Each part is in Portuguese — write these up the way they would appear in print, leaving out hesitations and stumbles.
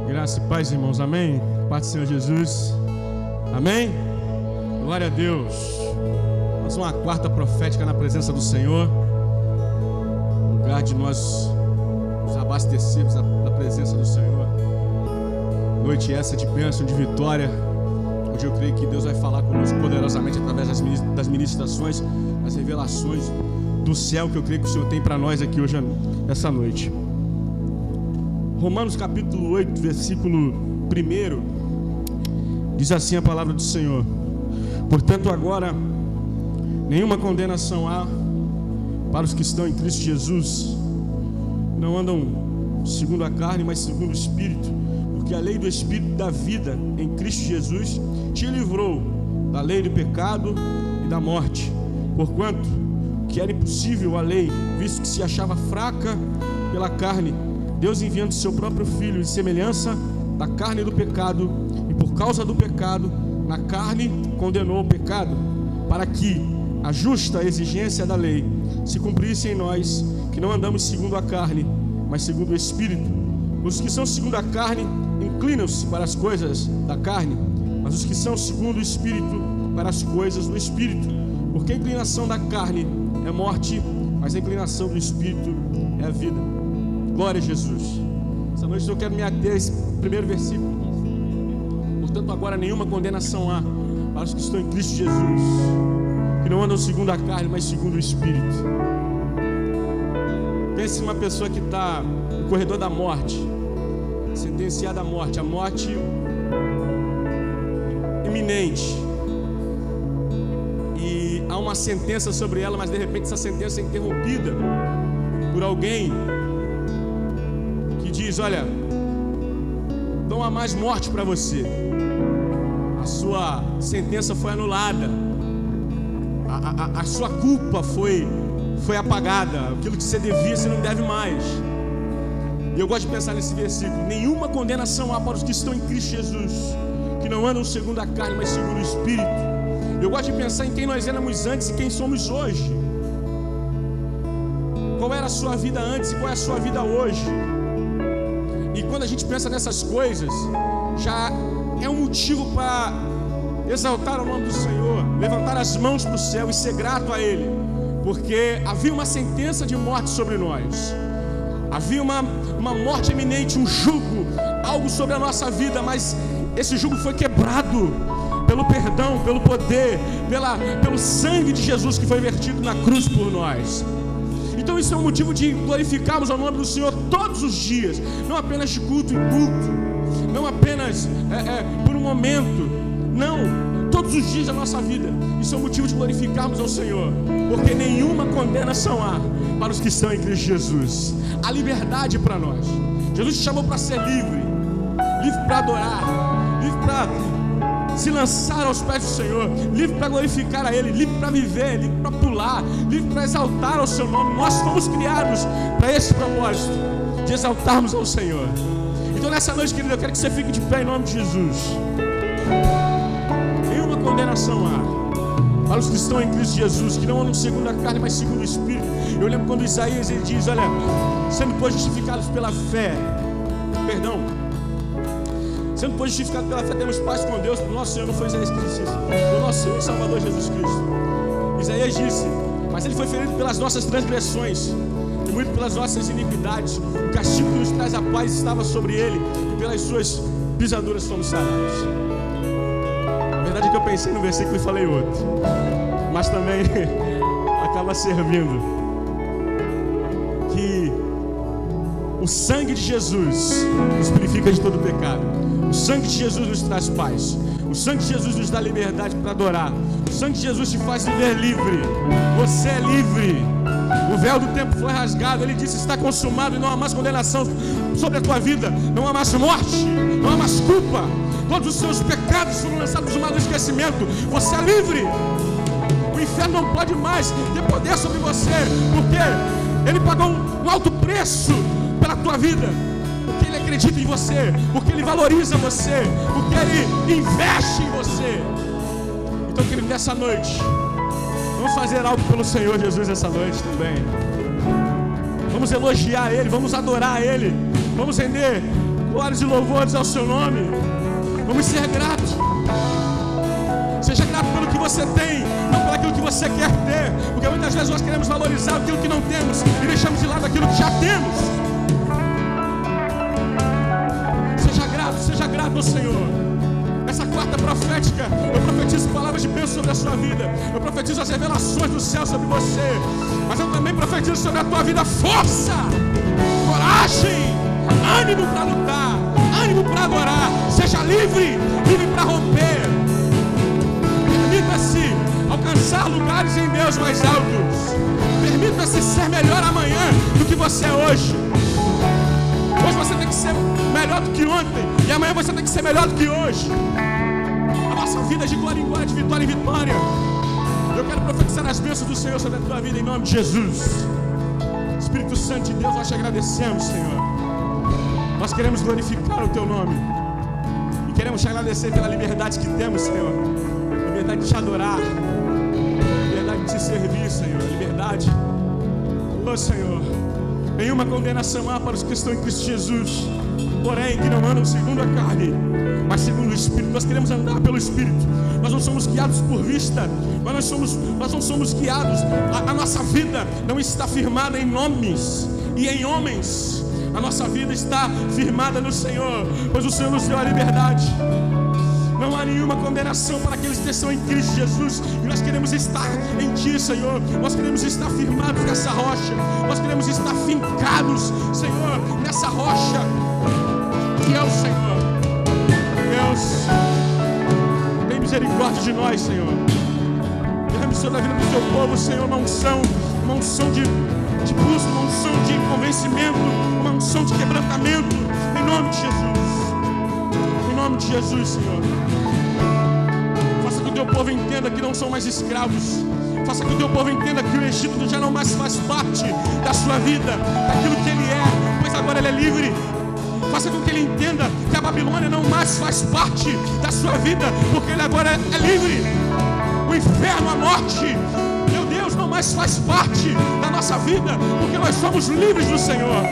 Graça e paz, irmãos, amém? Paz do Senhor Jesus, amém? Glória a Deus. Mais uma quarta profética na presença do Senhor, lugar de nós nos abastecermos da presença do Senhor. Noite essa de bênção, de vitória, onde eu creio que Deus vai falar conosco poderosamente através das ministrações, das revelações do céu que eu creio que o Senhor tem para nós aqui hoje, essa noite. Romanos capítulo 8, versículo 1, diz assim a palavra do Senhor: portanto agora nenhuma condenação há para os que estão em Cristo Jesus, não andam segundo a carne, mas segundo o Espírito, porque a lei do Espírito da vida em Cristo Jesus te livrou da lei do pecado e da morte, porquanto que era impossível a lei, visto que se achava fraca pela carne, Deus enviando seu próprio Filho em semelhança da carne do pecado, e por causa do pecado na carne condenou o pecado, para que a justa exigência da lei se cumprisse em nós, que não andamos segundo a carne, mas segundo o Espírito. Os que são segundo a carne inclinam-se para as coisas da carne, mas os que são segundo o Espírito para as coisas do Espírito. Porque a inclinação da carne é morte, mas a inclinação do Espírito é a vida. Glória a Jesus. Essa noite eu quero me ater a esse primeiro versículo. Portanto agora nenhuma condenação há para os que estão em Cristo Jesus, que não andam segundo a carne, mas segundo o Espírito. Pense em uma pessoa que está no corredor da morte, sentenciada à morte, a morte iminente, e há uma sentença sobre ela, mas de repente essa sentença é interrompida por alguém que diz: olha, não há mais morte para você, a sua sentença foi anulada, a sua culpa foi apagada, aquilo que você devia, você não deve mais. E eu gosto de pensar nesse versículo: nenhuma condenação há para os que estão em Cristo Jesus, que não andam segundo a carne, mas segundo o Espírito. Eu gosto de pensar em quem nós éramos antes e quem somos hoje. Qual era a sua vida antes e qual é a sua vida hoje? E quando a gente pensa nessas coisas, já é um motivo para exaltar o nome do Senhor, levantar as mãos para o céu e ser grato a Ele, porque havia uma sentença de morte sobre nós, havia uma morte iminente, um jugo, algo sobre a nossa vida, mas esse jugo foi quebrado pelo perdão, pelo poder, pelo sangue de Jesus que foi vertido na cruz por nós. Então isso é um motivo de glorificarmos ao nome do Senhor todos os dias, não apenas de culto em culto, não apenas por um momento, não, todos os dias da nossa vida. Isso é um motivo de glorificarmos ao Senhor, porque nenhuma condenação há para os que estão em Cristo Jesus. A liberdade para nós. Jesus te chamou para ser livre, livre para adorar, livre para se lançar aos pés do Senhor, livre para glorificar a Ele, livre para viver, livre para pular, livre para exaltar ao seu nome. Nós fomos criados para esse propósito, de exaltarmos ao Senhor. Então nessa noite, querido, eu quero que você fique de pé em nome de Jesus. Nenhuma condenação há para os que estão em Cristo Jesus, que não andam segundo a carne, mas segundo o Espírito. Eu lembro quando Isaías ele diz: olha, sendo pois justificados pela fé, sendo pois justificados pela fé, temos paz com Deus, por nosso Senhor, não foi Isaías que disse isso, por nosso Senhor e Salvador Jesus Cristo. Isaías disse: mas Ele foi ferido pelas nossas transgressões e moído pelas nossas iniquidades, o castigo que nos traz a paz estava sobre Ele, e pelas suas pisaduras fomos sarados. A verdade é que eu pensei no versículo e falei outro, mas também acaba servindo, que o sangue de Jesus nos purifica de todo pecado. O sangue de Jesus nos traz paz. O sangue de Jesus nos dá liberdade para adorar. O sangue de Jesus te faz viver livre. Você é livre. O véu do tempo foi rasgado. Ele disse: está consumado, e não há mais condenação sobre a tua vida. Não há mais morte, não há mais culpa. Todos os seus pecados foram lançados no mar do esquecimento. Você é livre. O inferno não pode mais ter poder sobre você, porque Ele pagou um alto preço pela tua vida, porque Ele acredita em você, porque Ele valoriza você, porque Ele investe em você. Então, querido, nessa noite, vamos fazer algo pelo Senhor Jesus essa noite também. Vamos elogiar Ele, vamos adorar Ele, vamos render glórias e louvores ao seu nome. Vamos ser gratos. Seja grato pelo que você tem, não pelo aquilo que você quer ter, porque muitas vezes nós queremos valorizar aquilo que não temos e deixamos de lado aquilo que já temos. Seja grato ao Senhor. Essa quarta profética, eu profetizo palavras de bênção sobre a sua vida, eu profetizo as revelações do céu sobre você, mas eu também profetizo sobre a tua vida força, coragem, ânimo para lutar, ânimo para adorar. Seja livre para romper. Permita-se alcançar lugares em Deus mais altos. Permita-se ser melhor amanhã do que você é hoje. Hoje você tem que ser melhor do que ontem, e amanhã você tem que ser melhor do que hoje. A nossa vida é de glória em glória, de vitória em vitória. Eu quero profetizar as bênçãos do Senhor sobre a tua vida em nome de Jesus. Espírito Santo de Deus, nós te agradecemos, Senhor. Nós queremos glorificar o teu nome e queremos te agradecer pela liberdade que temos, Senhor. Liberdade de te adorar, liberdade de te servir, Senhor. Liberdade, oh Senhor. Nenhuma condenação há para os que estão em Cristo Jesus, porém que não andam segundo a carne, mas segundo o Espírito. Nós queremos andar pelo Espírito. Nós não somos guiados por vista, nós não somos guiados. A nossa vida não está firmada em nomes e em homens. A nossa vida está firmada no Senhor, pois o Senhor nos deu a liberdade. Não há nenhuma condenação para aqueles que estão em Cristo Jesus. E nós queremos estar em Ti, Senhor. Nós queremos estar firmados nessa rocha. Nós queremos estar fincados, Senhor, nessa rocha que é o Senhor. Deus, tem misericórdia de nós, Senhor. Derrame sobre a vida do Teu povo, Senhor, uma unção de busca, uma unção de convencimento, uma unção de quebrantamento, em nome de Jesus. Em nome de Jesus, Senhor. Faça que o Teu povo entenda que não são mais escravos. Faça que o Teu povo entenda que o Egito já não mais faz parte da sua vida, daquilo que ele é, pois agora ele é livre. Faça com que ele entenda que a Babilônia não mais faz parte da sua vida, porque ele agora é livre. O inferno, a morte, meu Deus, não mais faz parte da nossa vida, porque nós somos livres do Senhor.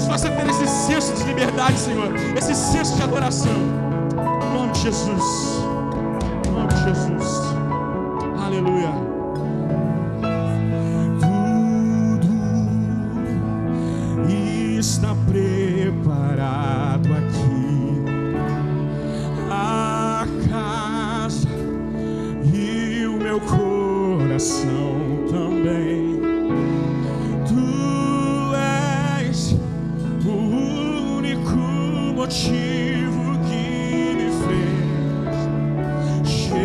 Faça ter esse senso de liberdade, Senhor, esse senso de adoração, em nome de Jesus, em nome de Jesus, aleluia. Tudo está preparado aqui, a casa e o meu coração também. Motivo que me fez chegar.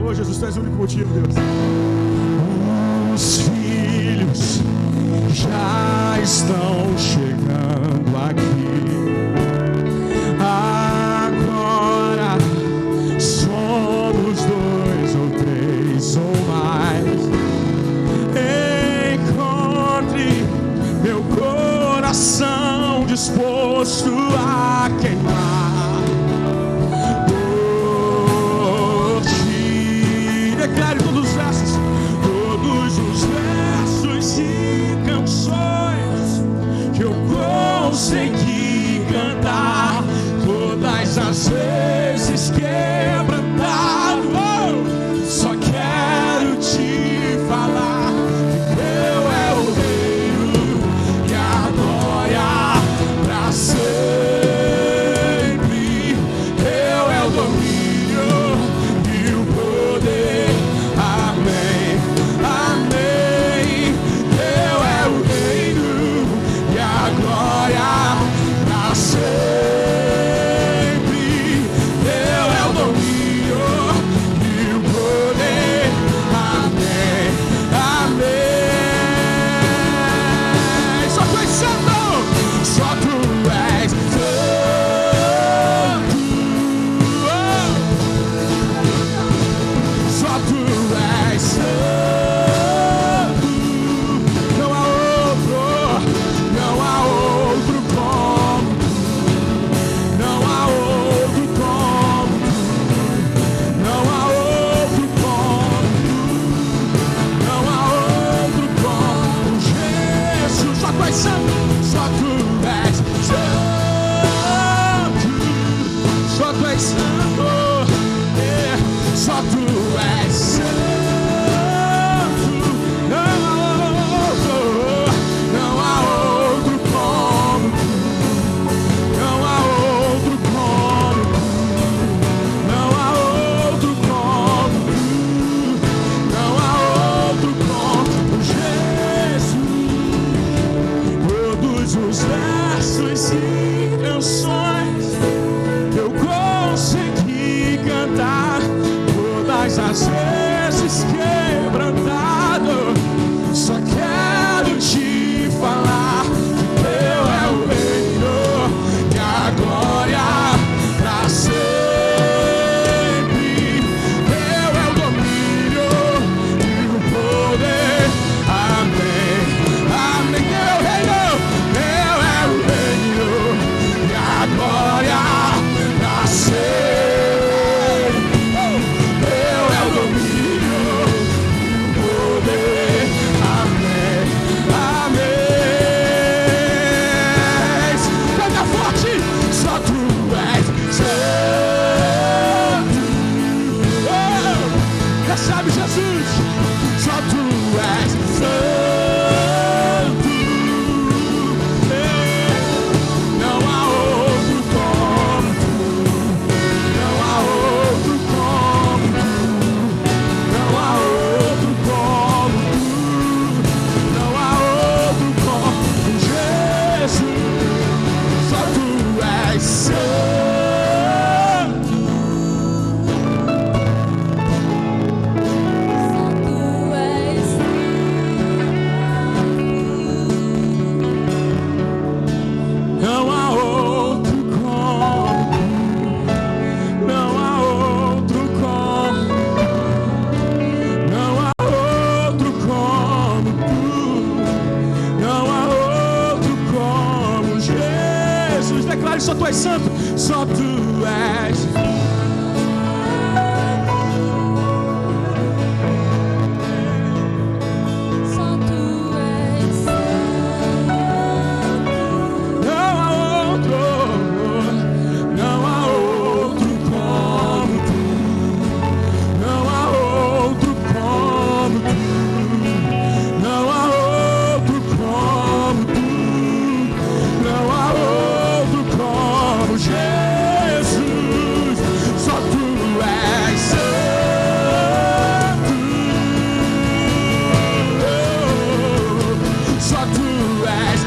Oh Jesus, Tu és o único motivo, Deus. Os filhos já estão chegando aqui. Agora somos 2 ou 3 ou mais. Meu coração disposto a queimar por Ti. Declare todos os versos e canções que eu consegui cantar, todas as vezes quebrantado. Só quero Te falar. Say ele, só tu és santo, só tu és. Só tu és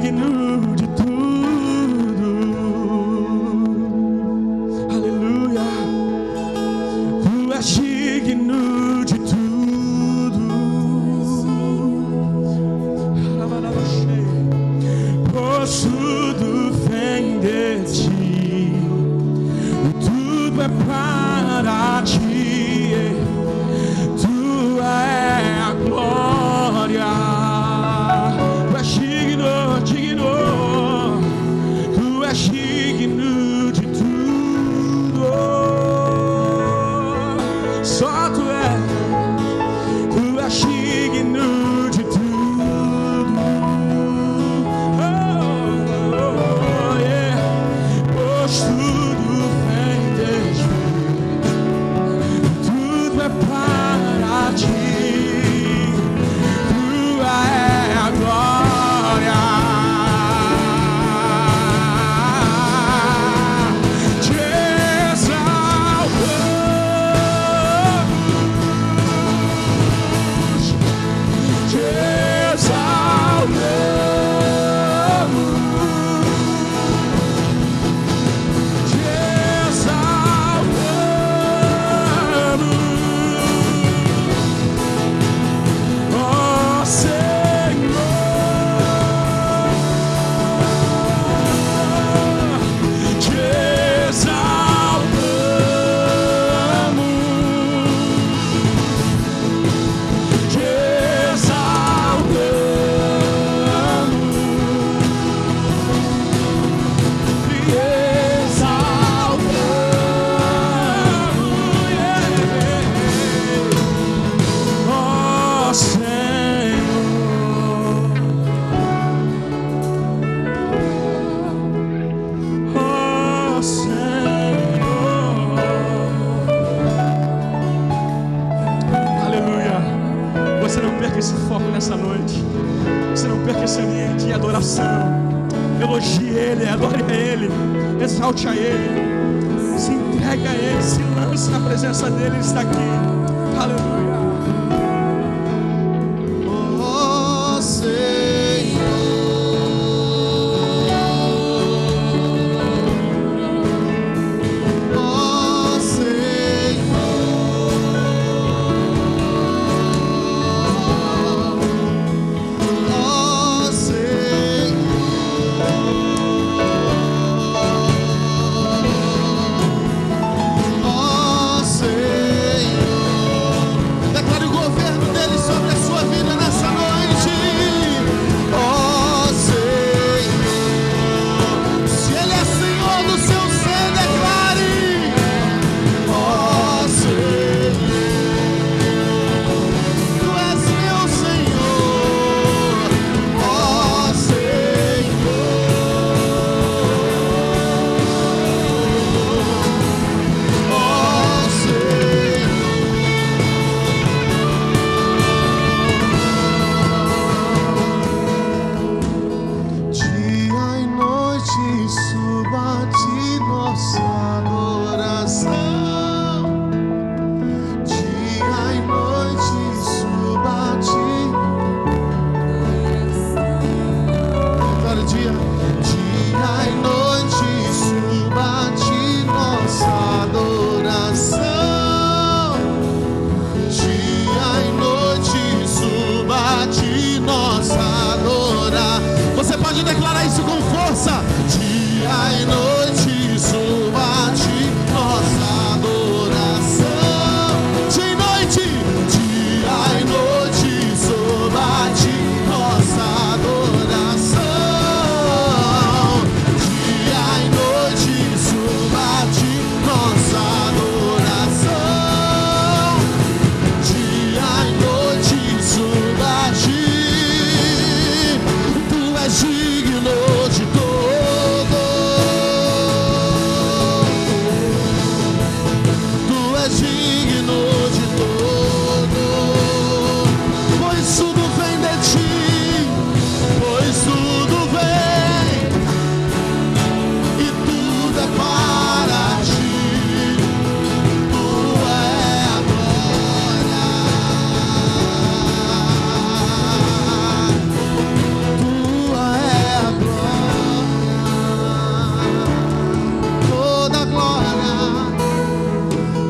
digno nessa noite. Você não perca esse ambiente de adoração. Elogie Ele, adore a Ele, exalte a Ele, se entrega a Ele, se lance na presença dEle. Ele está aqui. Aleluia. Oh, Senhor, oh, Senhor, oh, Senhor, oh, Senhor. Declare o governo dele sobre a sua vida nessa noite. Oh, Senhor. Se ele é Senhor do seu ser, declare. Oh, Senhor. Tu és meu Senhor. Oh, Senhor. Oh, Senhor. Dia e noite suba a ti nossa adoração. Dia e noite suba a ti. Agora dia e noite suba a ti nossa adoração. Dia e noite suba a ti nossa adoração. Você pode declarar isso com força. Dia e noite suba a ti nossa adoração. Dia e noite suba a ti nossa adoração. Dia e noite suba a ti nossa adoração. Dia e noite suba a ti. Tu és digno de todo. Tu és digno de todo. Pois tudo vem de ti. Pois tudo vem. E tudo é para ti. Tua é a glória. Tua é a glória. Toda glória.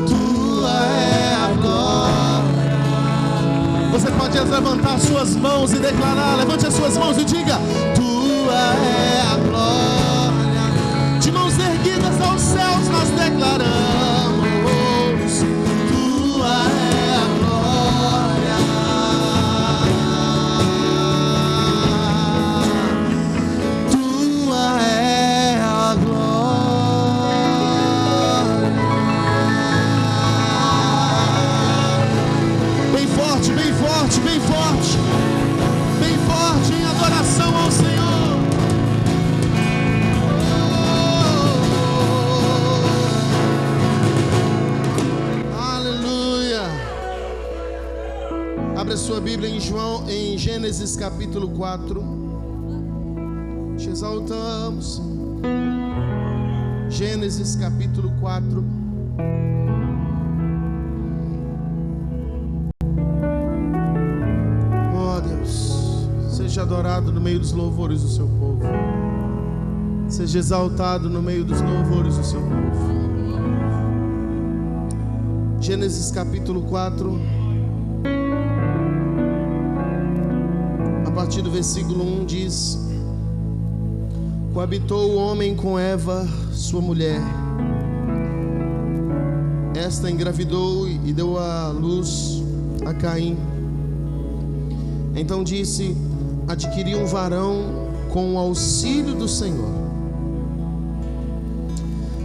Tua é a glória. Você pode levantar suas mãos e declarar. Levante as suas mãos e diga: Tua é a glória. De mãos erguidas aos céus nós declaramos: Tua é a glória. Tua é a glória. Bem forte, bem forte, bem forte. Bem forte em adoração ao Senhor. Aleluia. Abre a sua Bíblia em Gênesis capítulo 4. Te exaltamos. Gênesis capítulo 4. Oh Deus, seja adorado no meio dos louvores do seu povo. Seja exaltado no meio dos louvores do seu povo. Gênesis capítulo 4, a partir do versículo 1 diz: Coabitou o homem com Eva, sua mulher. Esta engravidou e deu à luz a Caim. Então disse: adquiri um varão com o auxílio do Senhor.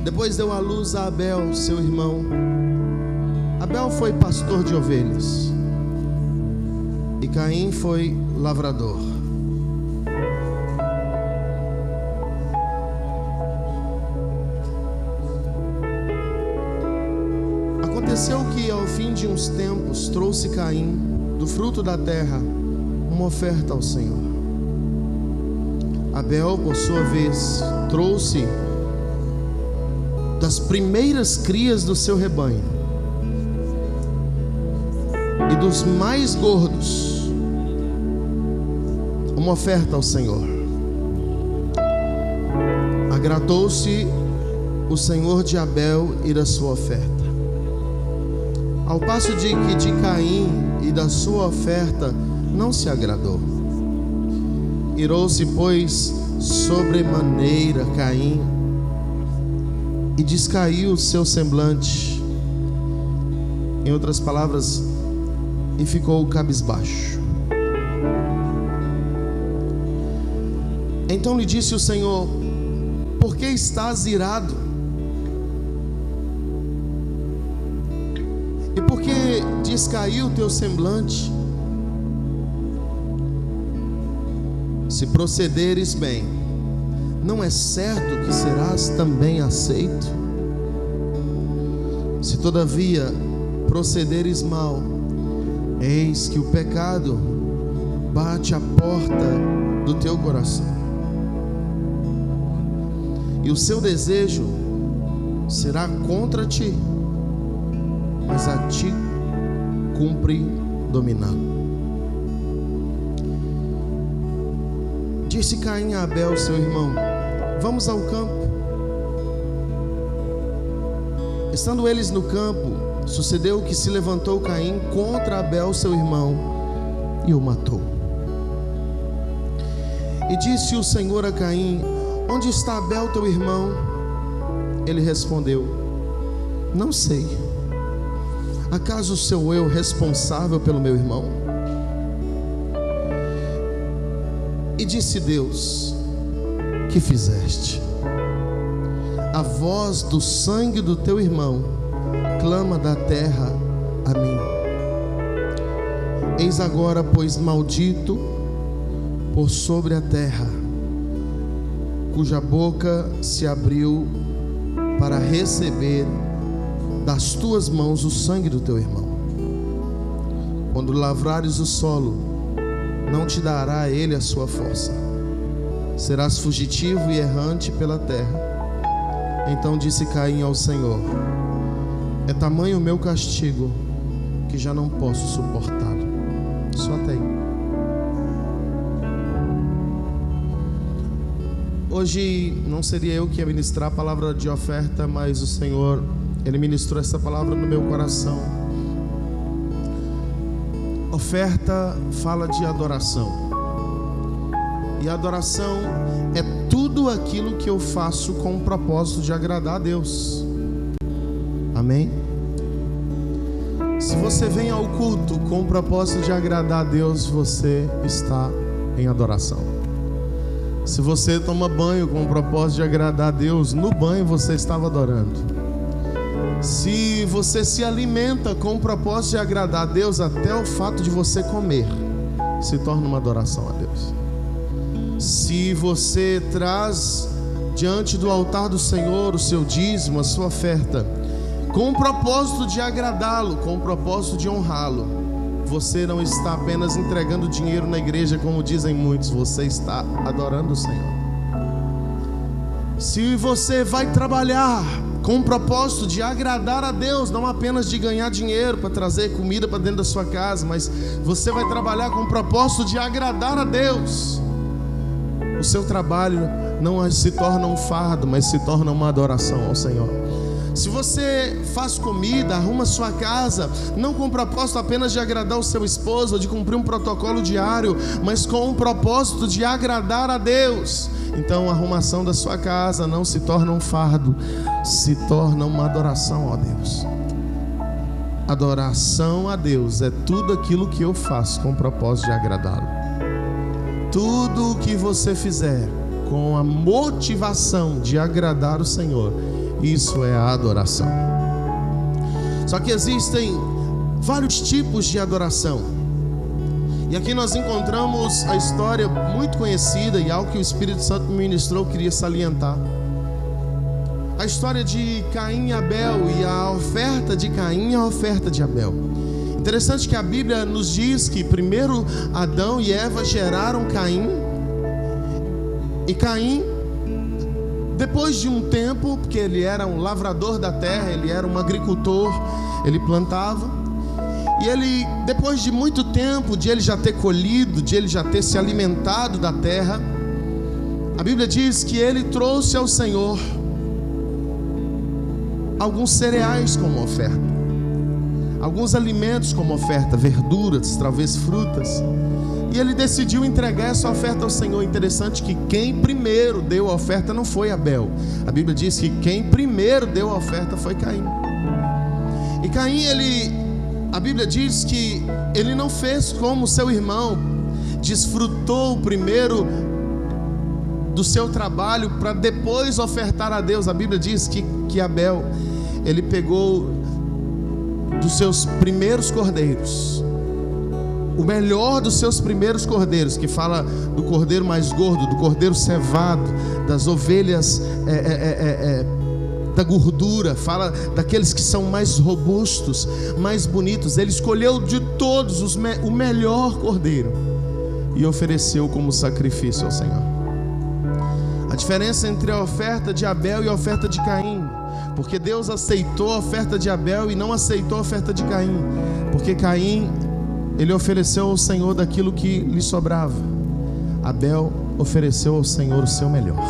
Depois deu à luz a Abel, seu irmão. Abel foi pastor de ovelhas e Caim foi lavrador. Aconteceu que ao fim de uns tempos trouxe Caim do fruto da terra uma oferta ao Senhor. Abel, por sua vez, trouxe das primeiras crias do seu rebanho e dos mais gordos uma oferta ao Senhor. Agradou-se o Senhor de Abel e da sua oferta, ao passo de que de Caim e da sua oferta não se agradou. Irou-se, pois, sobremaneira Caim, e descaiu o seu semblante, em outras palavras, e ficou cabisbaixo. Então lhe disse o Senhor: por que estás irado? E por que descaiu o teu semblante? Se procederes bem, não é certo que serás também aceito? Se todavia procederes mal, eis que o pecado bate à porta do teu coração, e o seu desejo será contra ti, mas a ti cumpre dominá-lo. Disse Caim a Abel, seu irmão: vamos ao campo. Estando eles no campo, sucedeu que se levantou Caim contra Abel, seu irmão, e o matou. E disse o Senhor a Caim: onde está Abel, teu irmão? Ele respondeu: não sei. Acaso sou eu responsável pelo meu irmão? E disse Deus: que fizeste? A voz do sangue do teu irmão clama da terra a mim. Eis agora, pois, maldito por sobre a terra, cuja boca se abriu para receber das tuas mãos o sangue do teu irmão. Quando lavrares o solo, não te dará ele a sua força. Serás fugitivo e errante pela terra. Então disse Caim ao Senhor: é tamanho o meu castigo que já não posso suportá-lo. Só até aí. Hoje não seria eu que ia ministrar a palavra de oferta, mas o Senhor, Ele ministrou essa palavra no meu coração. Oferta fala de adoração, e a adoração é tudo aquilo que eu faço com o propósito de agradar a Deus. Amém? Se você vem ao culto com o propósito de agradar a Deus, você está em adoração. Se você toma banho com o propósito de agradar a Deus, no banho você estava adorando. Se você se alimenta com o propósito de agradar a Deus, até o fato de você comer se torna uma adoração a Deus. Se você traz diante do altar do Senhor o seu dízimo, a sua oferta, com o propósito de agradá-lo, com o propósito de honrá-lo, você não está apenas entregando dinheiro na igreja, como dizem muitos, você está adorando o Senhor. Se você vai trabalhar com o propósito de agradar a Deus, não apenas de ganhar dinheiro para trazer comida para dentro da sua casa, mas você vai trabalhar com o propósito de agradar a Deus, o seu trabalho não se torna um fardo, mas se torna uma adoração ao Senhor. Se você faz comida, arruma sua casa, não com o propósito apenas de agradar o seu esposo, ou de cumprir um protocolo diário, mas com o propósito de agradar a Deus, então a arrumação da sua casa não se torna um fardo, se torna uma adoração a Deus. Adoração a Deus é tudo aquilo que eu faço com o propósito de agradá-lo. Tudo o que você fizer com a motivação de agradar o Senhor, isso é a adoração. Só que existem vários tipos de adoração, e aqui nós encontramos a história muito conhecida e algo que o Espírito Santo me ministrou, eu queria salientar. A história de Caim e Abel, e a oferta de Caim e a oferta de Abel. Interessante que a Bíblia nos diz que primeiro Adão e Eva geraram Caim. E Caim, depois de um tempo, porque ele era um lavrador da terra, ele era um agricultor, ele plantava. E ele, depois de muito tempo, de ele já ter colhido, de ele já ter se alimentado da terra, a Bíblia diz que ele trouxe ao Senhor alguns cereais como oferta, alguns alimentos como oferta, verduras, talvez frutas. E ele decidiu entregar essa oferta ao Senhor. Interessante que quem primeiro deu a oferta não foi Abel. A Bíblia diz que quem primeiro deu a oferta foi Caim. E Caim, a Bíblia diz que ele não fez como seu irmão, desfrutou primeiro do seu trabalho para depois ofertar a Deus. A Bíblia diz que Abel, ele pegou dos seus primeiros cordeiros, o melhor dos seus primeiros cordeiros, que fala do cordeiro mais gordo, do cordeiro cevado, das ovelhas da gordura, fala daqueles que são mais robustos, mais bonitos. Ele escolheu de todos o melhor cordeiro e ofereceu como sacrifício ao Senhor. A diferença entre a oferta de Abel e a oferta de Caim, porque Deus aceitou a oferta de Abel e não aceitou a oferta de Caim, porque Caim, ele ofereceu ao Senhor daquilo que lhe sobrava. Abel ofereceu ao Senhor o seu melhor.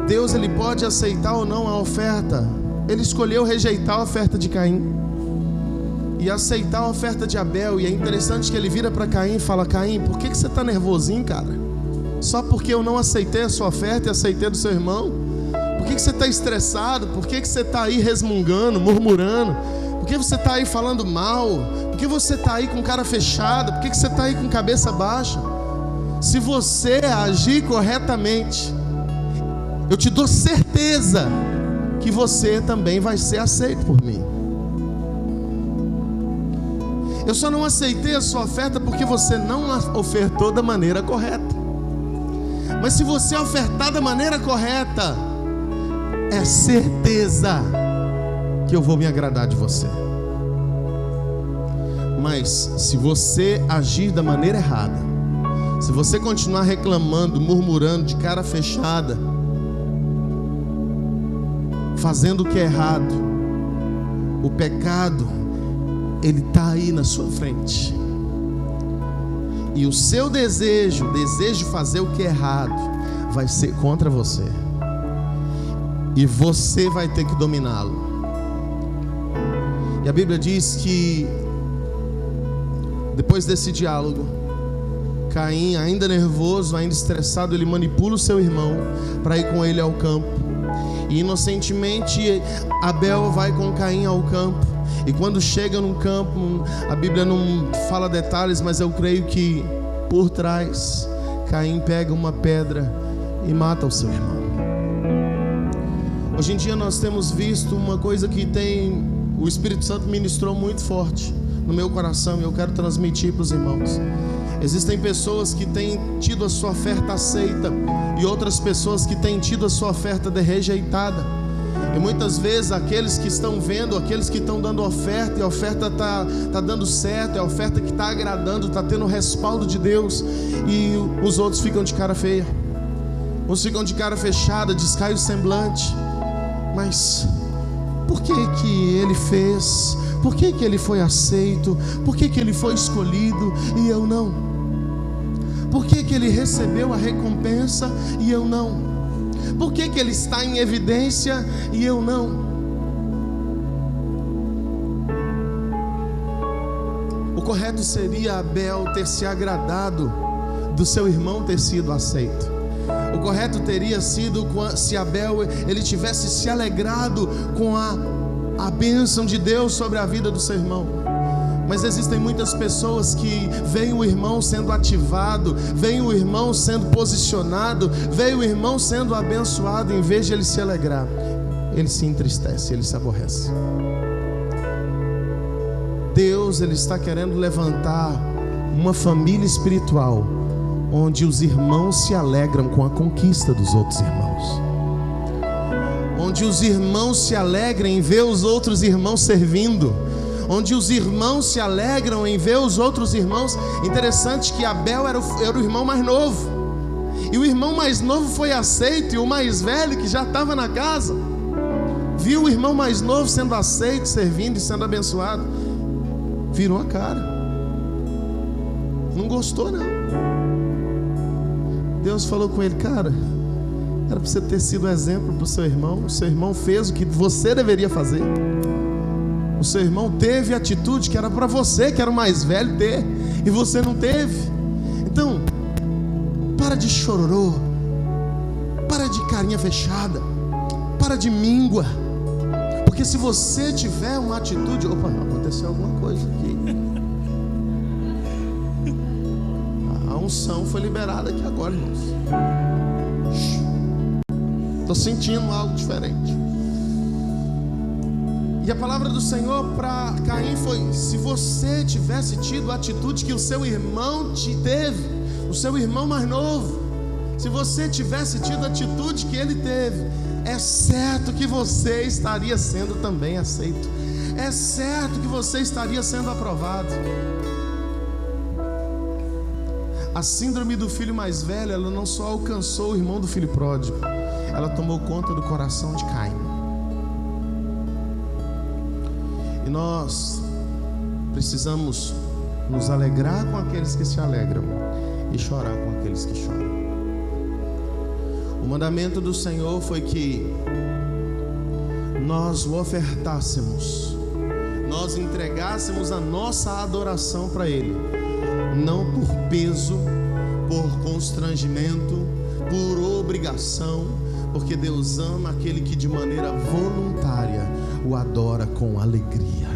Deus, ele pode aceitar ou não a oferta. Ele escolheu rejeitar a oferta de Caim e aceitar a oferta de Abel. E é interessante que ele vira para Caim e fala: Caim, por que você está nervosinho, cara? Só porque eu não aceitei a sua oferta e aceitei do seu irmão? Por que você está estressado? Por que você está aí resmungando, murmurando? Por que você está aí falando mal? Por que você está aí com cara fechada? Por que você está aí com cabeça baixa? Se você agir corretamente, eu te dou certeza que você também vai ser aceito por mim. Eu só não aceitei a sua oferta porque você não ofertou da maneira correta. Mas se você ofertar da maneira correta, é certeza que eu vou me agradar de você. Mas se você agir da maneira errada, se você continuar reclamando, murmurando, de cara fechada, fazendo o que é errado, o pecado, ele está aí na sua frente. E o seu desejo de fazer o que é errado, vai ser contra você. E você vai ter que dominá-lo. E a Bíblia diz que depois desse diálogo, Caim, ainda nervoso, ainda estressado, ele manipula o seu irmão para ir com ele ao campo. E inocentemente Abel vai com Caim ao campo. E quando chega no campo, a Bíblia não fala detalhes, mas eu creio que por trás Caim pega uma pedra e mata o seu irmão. Hoje em dia nós temos visto uma coisa que o Espírito Santo ministrou muito forte no meu coração, e eu quero transmitir para os irmãos. Existem pessoas que têm tido a sua oferta aceita e outras pessoas que têm tido a sua oferta rejeitada. E muitas vezes aqueles que estão vendo, aqueles que estão dando oferta, e a oferta está dando certo, é a oferta que está agradando, está tendo o respaldo de Deus, e os outros ficam de cara feia, uns ficam de cara fechada, descai o semblante. Mas por que ele fez? Por que ele foi aceito? Por que ele foi escolhido e eu não? Por que ele recebeu a recompensa e eu não? Por que ele está em evidência e eu não? O correto seria Abel ter se agradado do seu irmão ter sido aceito. O correto teria sido se Abel ele tivesse se alegrado com a bênção de Deus sobre a vida do seu irmão. Mas existem muitas pessoas que veem o irmão sendo ativado, veem o irmão sendo posicionado, veem o irmão sendo abençoado, em vez de ele se alegrar, ele se entristece, ele se aborrece. Deus, ele está querendo levantar uma família espiritual, onde os irmãos se alegram com a conquista dos outros irmãos, onde os irmãos se alegram em ver os outros irmãos servindo, onde os irmãos se alegram em ver os outros irmãos. Interessante que Abel era o irmão mais novo, e o irmão mais novo foi aceito, e o mais velho, que já estava na casa, viu o irmão mais novo sendo aceito, servindo e sendo abençoado, virou a cara, não gostou não. Deus falou com ele: cara, era para você ter sido exemplo para o seu irmão. O seu irmão fez o que você deveria fazer. O seu irmão teve a atitude que era para você, que era o mais velho, ter, e você não teve. Então, para de chororô, para de carinha fechada, para de míngua, porque se você tiver uma atitude... Opa, aconteceu alguma coisa aqui. A unção foi liberada aqui agora, irmãos. Estou sentindo algo diferente. E a palavra do Senhor para Caim foi: se você tivesse tido a atitude que o seu irmão teve, o seu irmão mais novo, se você tivesse tido a atitude que ele teve, é certo que você estaria sendo também aceito, é certo que você estaria sendo aprovado. A síndrome do filho mais velho, ela não só alcançou o irmão do filho pródigo, ela tomou conta do coração de Caim. E nós precisamos nos alegrar com aqueles que se alegram e chorar com aqueles que choram. O mandamento do Senhor foi que nós o ofertássemos, nós entregássemos a nossa adoração para Ele, não por peso, por constrangimento, por obrigação, porque Deus ama aquele que de maneira voluntária o adora com alegria.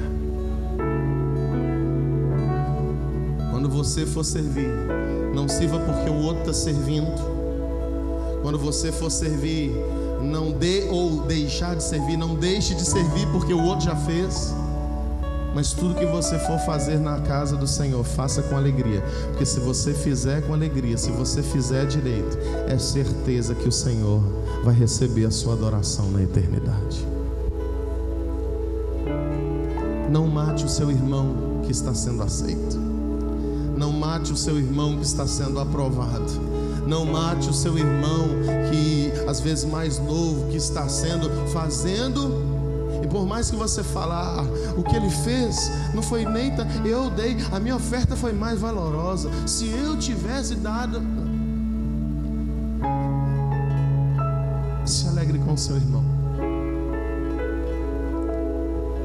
Quando você for servir, não sirva porque o outro está servindo. Quando você for servir, não dê ou deixar de servir, não deixe de servir porque o outro já fez. Mas tudo que você for fazer na casa do Senhor, faça com alegria, porque se você fizer com alegria, se você fizer direito, é certeza que o Senhor vai receber a sua adoração na eternidade. Não mate o seu irmão que está sendo aceito, não mate o seu irmão que está sendo aprovado, não mate o seu irmão que às vezes mais novo, que está fazendo. E por mais que você falar, o que ele fez não foi nem eu dei, a minha oferta foi mais valorosa. Se eu tivesse dado... Se alegre com o seu irmão.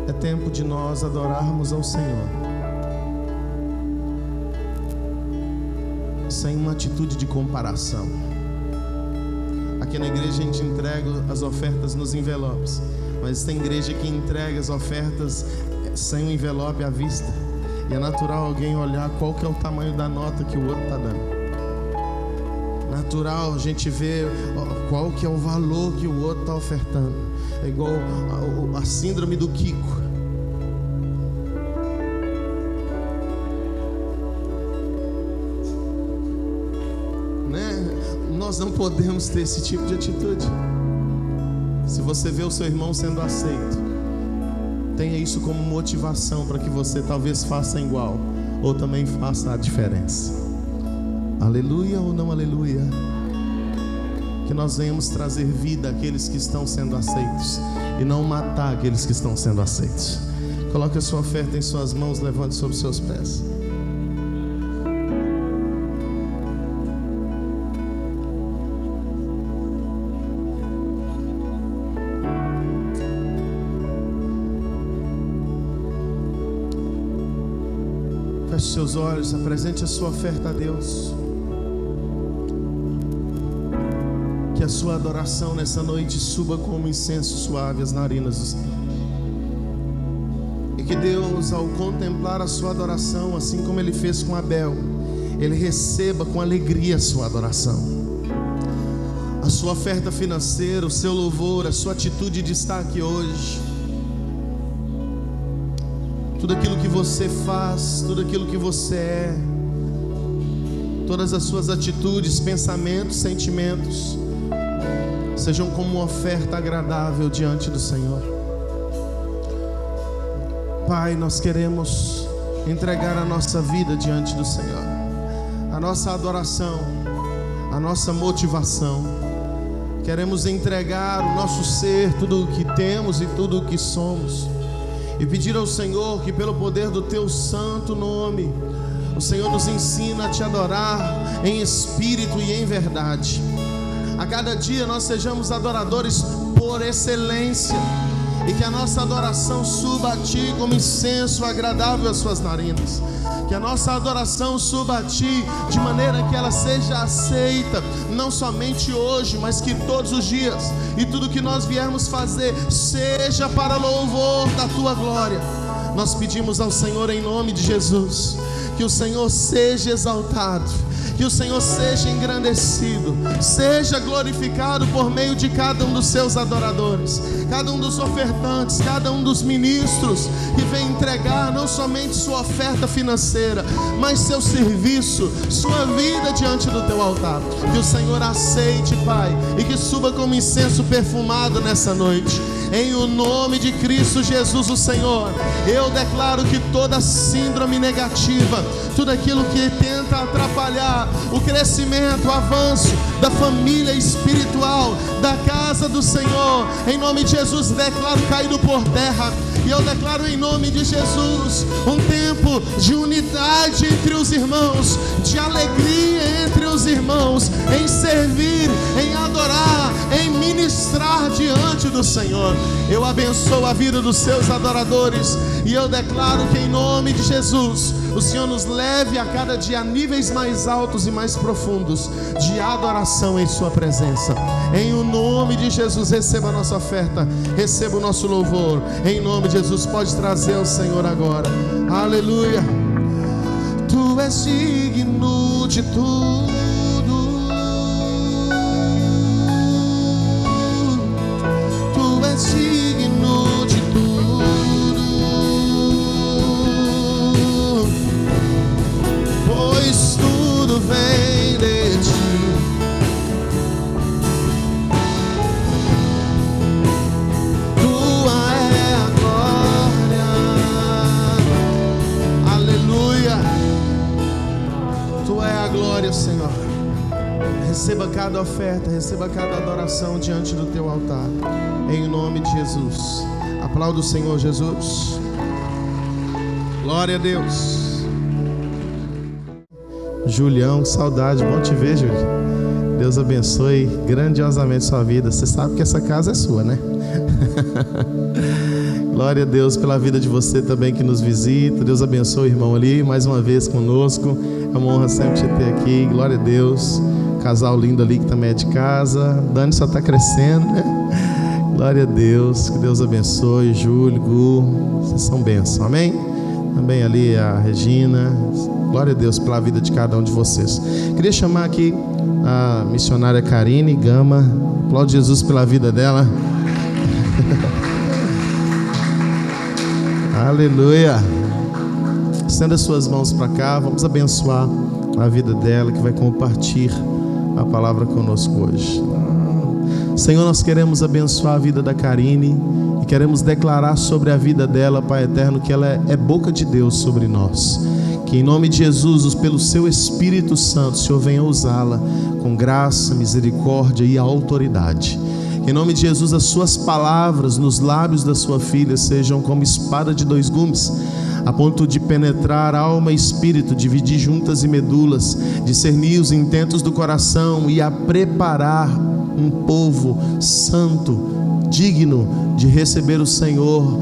É tempo de nós adorarmos ao Senhor sem uma atitude de comparação. Aqui na igreja a gente entrega as ofertas nos envelopes, mas tem igreja que entrega as ofertas sem o envelope à vista. E é natural alguém olhar qual que é o tamanho da nota que o outro está dando. Natural a gente ver qual que é o valor que o outro está ofertando. É igual a síndrome do Kiko. Nós não podemos ter esse tipo de atitude. Se você vê o seu irmão sendo aceito, tenha isso como motivação para que você talvez faça igual, ou também faça a diferença. Aleluia ou não aleluia? Que nós venhamos trazer vida àqueles que estão sendo aceitos e não matar aqueles que estão sendo aceitos. Coloque a sua oferta em suas mãos, levante sobre os seus pés. Feche seus olhos, apresente a sua oferta a Deus. Que a sua adoração nessa noite suba como incenso suave às narinas do Senhor. E que Deus, ao contemplar a sua adoração, assim como Ele fez com Abel, Ele receba com alegria a sua adoração. A sua oferta financeira, o seu louvor, a sua atitude de estar aqui hoje. Tudo aquilo que você faz, tudo aquilo que você é, todas as suas atitudes, pensamentos, sentimentos, sejam como uma oferta agradável diante do Senhor. Pai, nós queremos entregar a nossa vida diante do Senhor, a nossa adoração, a nossa motivação. Queremos entregar o nosso ser, tudo o que temos e tudo o que somos, e pedir ao Senhor que pelo poder do Teu santo nome, o Senhor nos ensina a Te adorar em espírito e em verdade. A cada dia nós sejamos adoradores por excelência, e que a nossa adoração suba a Ti como incenso agradável às Suas narinas. Que a nossa adoração suba a Ti de maneira que ela seja aceita, não somente hoje, mas que todos os dias, e tudo que nós viermos fazer seja para louvor da Tua glória. Nós pedimos ao Senhor em nome de Jesus, que o Senhor seja exaltado, que o Senhor seja engrandecido, seja glorificado por meio de cada um dos Seus adoradores, cada um dos ofertantes, cada um dos ministros que vem entregar não somente sua oferta financeira, mas seu serviço, sua vida diante do Teu altar. Que o Senhor aceite, Pai, e que suba como incenso perfumado nessa noite. Em o nome de Cristo Jesus, o Senhor, eu declaro que toda síndrome negativa, tudo aquilo que tenta atrapalhar o crescimento, o avanço da família espiritual, da casa do Senhor, em nome de Jesus, declaro caído por terra. E eu declaro em nome de Jesus um tempo de unidade entre os irmãos, de alegria entre os irmãos, em servir, em adorar, em ministrar diante do Senhor. Eu abençoo a vida dos Seus adoradores, e eu declaro que em nome de Jesus o Senhor nos leve a cada dia a níveis mais altos e mais profundos de adoração em Sua presença. Em o nome de Jesus, receba a nossa oferta, receba o nosso louvor. Em nome de Jesus, pode trazer ao Senhor agora. Aleluia. Tu és digno de tudo. Tu és digno de tudo. Pois tudo vem de Ti. Tua é a glória. Aleluia. Tua é a glória, Senhor. Receba cada oferta, receba cada adoração diante do Teu altar, em nome de Jesus. Aplauda o Senhor Jesus. Glória a Deus. Julião, que saudade, bom te ver, Júlio. Deus abençoe grandiosamente sua vida. Você sabe que essa casa é sua, né? Glória a Deus pela vida de você também que nos visita. Deus abençoe o irmão ali, mais uma vez conosco. É uma honra sempre te ter aqui. Glória a Deus. Casal lindo ali que também é de casa. Dani só está crescendo, né? Glória a Deus. Que Deus abençoe. Júlio, Gu, vocês são bênçãos, amém? Também ali a Regina. Glória a Deus pela vida de cada um de vocês. Queria chamar aqui a missionária Karine Gama. Aplaude Jesus pela vida dela. Aleluia. Estenda suas mãos para cá. Vamos abençoar a vida dela, que vai compartilhar a palavra conosco hoje. Senhor, nós queremos abençoar a vida da Karine e queremos declarar sobre a vida dela, Pai eterno, que ela é boca de Deus sobre nós. Que em nome de Jesus, pelo Seu Espírito Santo, o Senhor venha usá-la com graça, misericórdia e autoridade. Que em nome de Jesus, as Suas palavras nos lábios da Sua filha sejam como espada de dois gumes, a ponto de penetrar alma e espírito, dividir juntas e medulas, discernir os intentos do coração e a preparar um povo santo, digno de receber o Senhor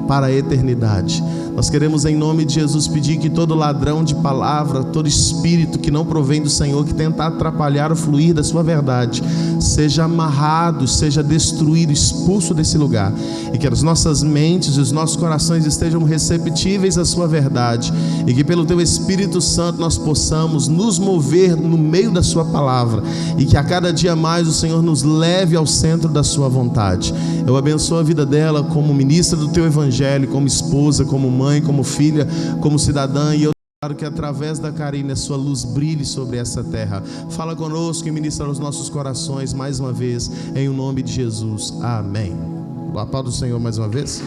para a eternidade. Nós queremos em nome de Jesus pedir que todo ladrão de palavra, todo espírito que não provém do Senhor, que tenta atrapalhar o fluir da Sua verdade, seja amarrado, seja destruído, expulso desse lugar, e que as nossas mentes e os nossos corações estejam receptíveis à Sua verdade, e que pelo Teu Espírito Santo nós possamos nos mover no meio da Sua palavra, e que a cada dia mais o Senhor nos leve ao centro da Sua vontade. Eu abençoo a vida dela como ministra do Teu Evangelho, como esposa, como mãe, como filha, como cidadã, e eu Quero que através da Karine a sua luz brilhe sobre essa terra. Fala conosco e ministra nos nossos corações mais uma vez, em o nome de Jesus. Amém. A paz do Senhor mais uma vez.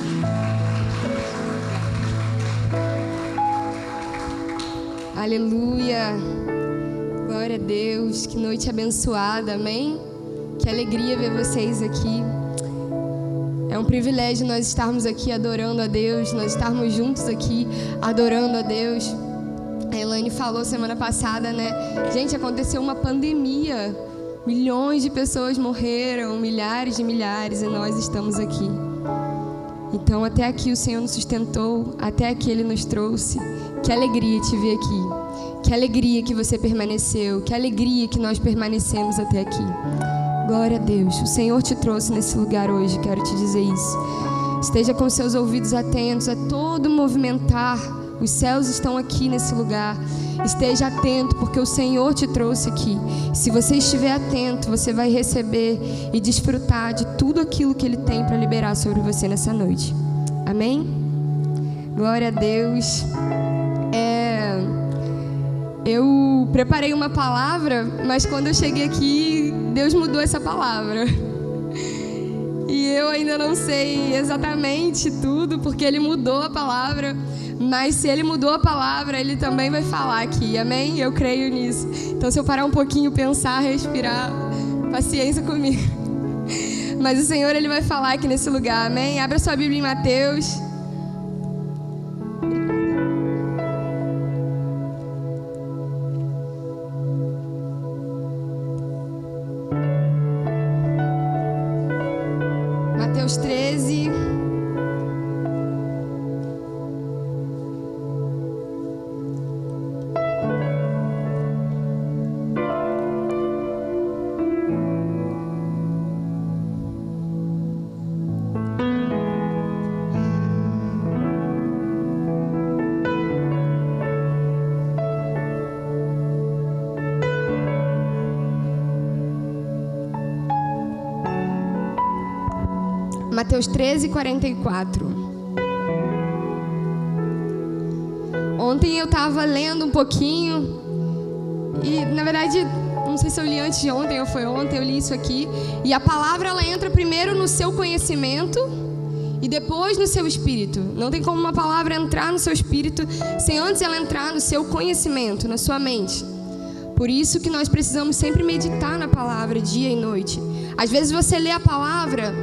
Aleluia. Glória a Deus. Que noite abençoada, amém? Que alegria ver vocês aqui. É um privilégio nós estarmos aqui adorando a Deus, nós estarmos juntos aqui adorando a Deus. A Elaine falou semana passada, né? Gente, aconteceu uma pandemia. Milhões de pessoas morreram, milhares de milhares, e nós estamos aqui. Então, até aqui o Senhor nos sustentou, até aqui Ele nos trouxe. Que alegria te ver aqui. Que alegria que você permaneceu. Que alegria que nós permanecemos até aqui. Glória a Deus. O Senhor te trouxe nesse lugar hoje, quero te dizer isso. Esteja com seus ouvidos atentos a todo movimentar. Os céus estão aqui nesse lugar. Esteja atento, porque o Senhor te trouxe aqui. Se você estiver atento, você vai receber e desfrutar de tudo aquilo que Ele tem para liberar sobre você nessa noite. Amém? Glória a Deus. Eu preparei uma palavra, mas quando eu cheguei aqui, Deus mudou essa palavra. E eu ainda não sei exatamente tudo, porque Ele mudou a palavra. Mas se Ele mudou a palavra, Ele também vai falar aqui, amém? Eu creio nisso. Então, se eu parar um pouquinho, pensar, respirar, paciência comigo. Mas o Senhor, Ele vai falar aqui nesse lugar, amém? Abra sua Bíblia em Mateus. Mateus 13. Mateus 13, 44. Ontem eu estava lendo um pouquinho e, na verdade, não sei se eu li antes de ontem ou foi ontem, eu li isso aqui. E a palavra, ela entra primeiro no seu conhecimento e depois no seu espírito. Não tem como uma palavra entrar no seu espírito sem antes ela entrar no seu conhecimento, na sua mente. Por isso que nós precisamos sempre meditar na palavra dia e noite. Às vezes você lê a palavra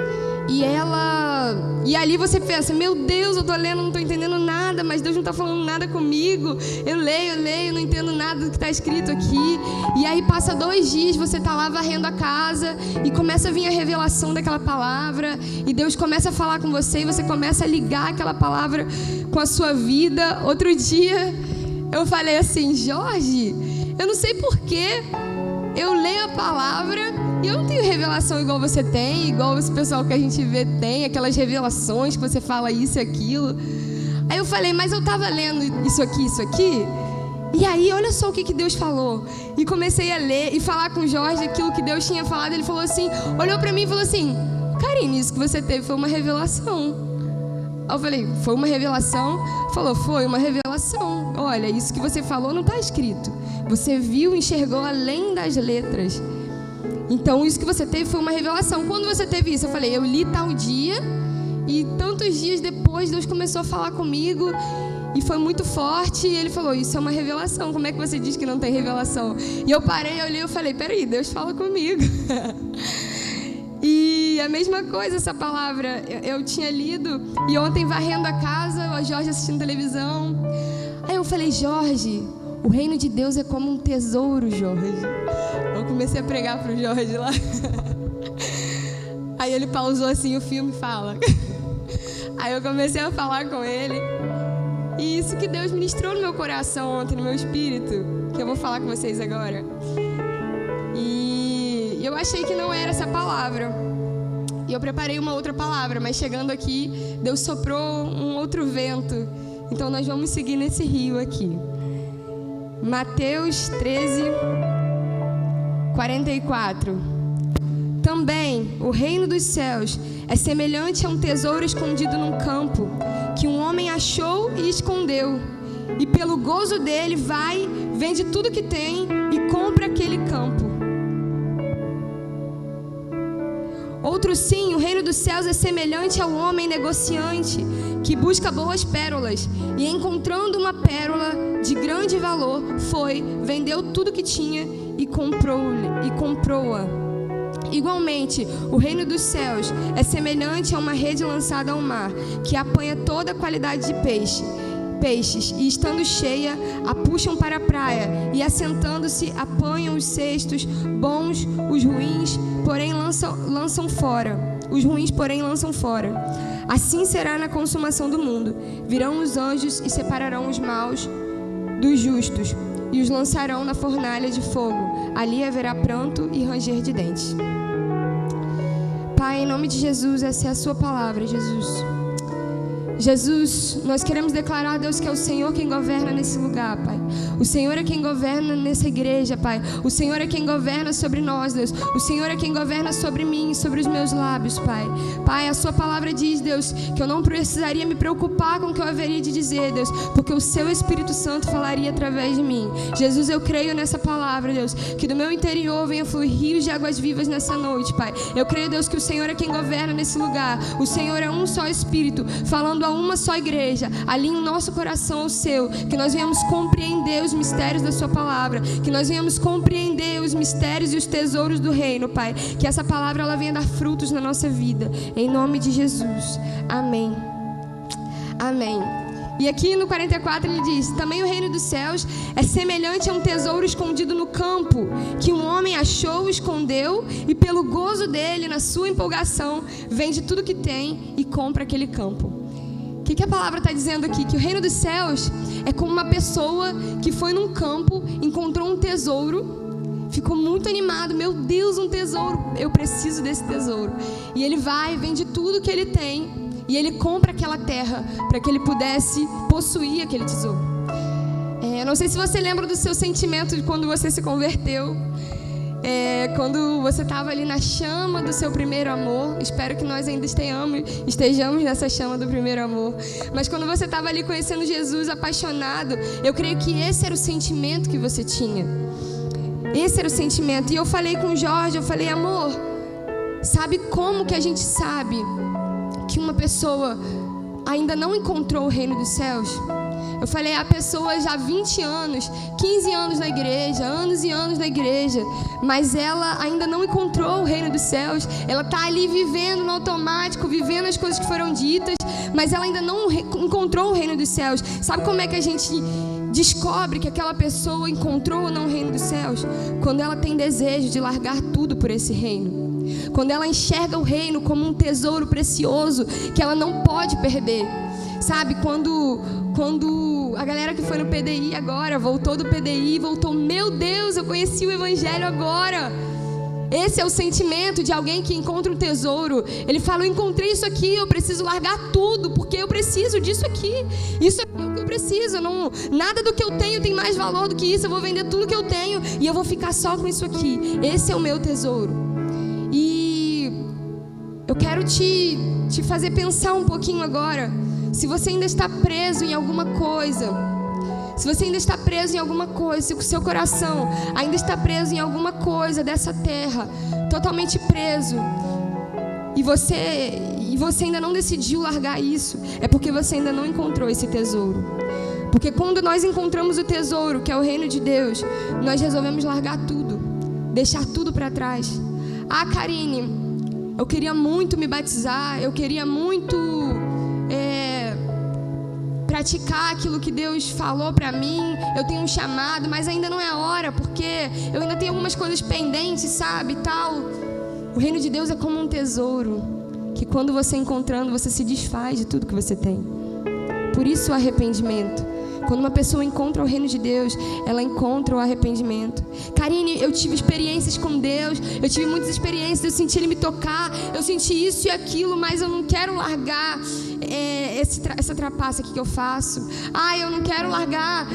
e ali você pensa, meu Deus, eu tô lendo, não tô entendendo nada, mas Deus não tá falando nada comigo. Eu leio, não entendo nada do que tá escrito aqui. E aí passa 2 dias, você tá lá varrendo a casa e começa a vir a revelação daquela palavra, e Deus começa a falar com você e você começa a ligar aquela palavra com a sua vida. Outro dia eu falei assim, Jorge, eu não sei porquê eu leio a palavra e eu não tenho revelação igual você tem, igual esse pessoal que a gente vê tem, aquelas revelações que você fala isso e aquilo. Aí eu falei, mas eu tava lendo isso aqui, e aí olha só o que Deus falou. E comecei a ler e falar com o Jorge aquilo que Deus tinha falado. Ele falou assim, olhou pra mim e falou assim, Karine, isso que você teve foi uma revelação. Aí eu falei, foi uma revelação? Falou, foi uma revelação. Olha, isso que você falou não tá escrito. Você viu, enxergou além das letras. Então, isso que você teve foi uma revelação. Quando você teve isso? Eu falei, eu li tal dia, e tantos dias depois Deus começou a falar comigo, e foi muito forte, e Ele falou, isso é uma revelação. Como é que você diz que não tem revelação? E eu parei, eu olhei, eu falei, peraí, Deus fala comigo. E a mesma coisa, essa palavra, eu tinha lido, e ontem varrendo a casa, o Jorge assistindo televisão. Aí eu falei, Jorge, o reino de Deus é como um tesouro, Jorge. Eu comecei a pregar pro Jorge lá. Aí ele pausou assim o filme e fala. Aí eu comecei a falar com ele. E isso que Deus ministrou no meu coração ontem, no meu espírito, que eu vou falar com vocês agora. E eu achei que não era essa palavra. E eu preparei uma outra palavra, mas chegando aqui, Deus soprou um outro vento. Então nós vamos seguir nesse rio aqui. Mateus 13, 44. Também o reino dos céus é semelhante a um tesouro escondido num campo, que um homem achou e escondeu. e pelo gozo dele vai, vende tudo que tem e compra aquele campo. Outro sim, o reino dos céus é semelhante ao homem negociante que busca boas pérolas e, encontrando uma pérola de grande valor, foi, vendeu tudo que tinha e comprou-a. Igualmente, o reino dos céus é semelhante a uma rede lançada ao mar, que apanha toda a qualidade de peixes, e estando cheia, a puxam para a praia, e assentando-se, apanham os cestos bons, os ruins, porém lançam fora. Os ruins, porém, lançam fora. Assim será na consumação do mundo. Virão os anjos e separarão os maus dos justos, e os lançarão na fornalha de fogo. Ali haverá pranto e ranger de dentes. Pai, em nome de Jesus, essa é a sua palavra, Jesus. Jesus, nós queremos declarar, Deus, que é o Senhor quem governa nesse lugar, Pai. O Senhor é quem governa nessa igreja, Pai. O Senhor é quem governa sobre nós, Deus. O Senhor é quem governa sobre mim, sobre os meus lábios, Pai. Pai, a sua palavra diz, Deus, que eu não precisaria me preocupar com o que eu haveria de dizer, Deus, porque o seu Espírito Santo falaria através de mim. Jesus, eu creio nessa palavra, Deus, que do meu interior venha fluir rios de águas vivas nessa noite, Pai. Eu creio, Deus, que o Senhor é quem governa nesse lugar. O Senhor é um só Espírito, falando a uma só igreja. Alinhe o nosso coração ao seu, que nós venhamos compreender os mistérios da sua palavra, que nós venhamos compreender os mistérios e os tesouros do reino, Pai. Que essa palavra ela venha dar frutos na nossa vida, em nome de Jesus. Amém. Amém. E aqui no 44 ele diz: também o reino dos céus é semelhante a um tesouro escondido no campo, que um homem achou, escondeu, e pelo gozo dele, na sua empolgação, vende tudo que tem e compra aquele campo. O que a palavra está dizendo aqui? Que o reino dos céus é como uma pessoa que foi num campo, encontrou um tesouro, ficou muito animado. Meu Deus, um tesouro, eu preciso desse tesouro. E ele vai, vende tudo que ele tem e ele compra aquela terra para que ele pudesse possuir aquele tesouro. Não sei se você lembra do seu sentimento de quando você se converteu. Quando você estava ali na chama do seu primeiro amor. Espero que nós ainda estejamos nessa chama do primeiro amor. Mas quando você estava ali conhecendo Jesus, apaixonado, eu creio que esse era o sentimento que você tinha. Esse era o sentimento. E eu falei com o Jorge, eu falei: amor, sabe como que a gente sabe que uma pessoa ainda não encontrou o reino dos céus? Eu falei: a pessoa já há 20 anos, 15 anos na igreja, anos e anos na igreja, mas ela ainda não encontrou o reino dos céus. Ela está ali vivendo no automático, vivendo as coisas que foram ditas, mas ela ainda não encontrou o reino dos céus. Sabe como é que a gente descobre que aquela pessoa encontrou ou não o reino dos céus? Quando ela tem desejo de largar tudo por esse reino. Quando ela enxerga o reino como um tesouro precioso que ela não pode perder. Sabe, quando a galera que foi no PDI agora, voltou do PDI, voltou: meu Deus, eu conheci o Evangelho agora. Esse é o sentimento de alguém que encontra um tesouro. Ele fala: eu encontrei isso aqui, eu preciso largar tudo, porque eu preciso disso aqui. Isso é o que eu preciso. Nada do que eu tenho tem mais valor do que isso. Eu vou vender tudo que eu tenho e eu vou ficar só com isso aqui. Esse é o meu tesouro. E eu quero te fazer pensar um pouquinho agora. Se você ainda está preso em alguma coisa, se você ainda está preso em alguma coisa, se o seu coração ainda está preso em alguma coisa dessa terra, totalmente preso, e você ainda não decidiu largar isso, é porque você ainda não encontrou esse tesouro. Porque quando nós encontramos o tesouro, que é o reino de Deus, nós resolvemos largar tudo, deixar tudo para trás. Ah, Karine, eu queria muito me batizar, eu queria muito praticar aquilo que Deus falou para mim, eu tenho um chamado, mas ainda não é a hora, porque eu ainda tenho algumas coisas pendentes, sabe, tal. O reino de Deus é como um tesouro, que quando você encontrando, você se desfaz de tudo que você tem. Por isso o arrependimento. Quando uma pessoa encontra o reino de Deus, ela encontra o arrependimento. Karine, eu tive experiências com Deus, eu tive muitas experiências, eu senti Ele me tocar, eu senti isso e aquilo, mas eu não quero largar essa trapaça aqui que eu faço. Eu não quero largar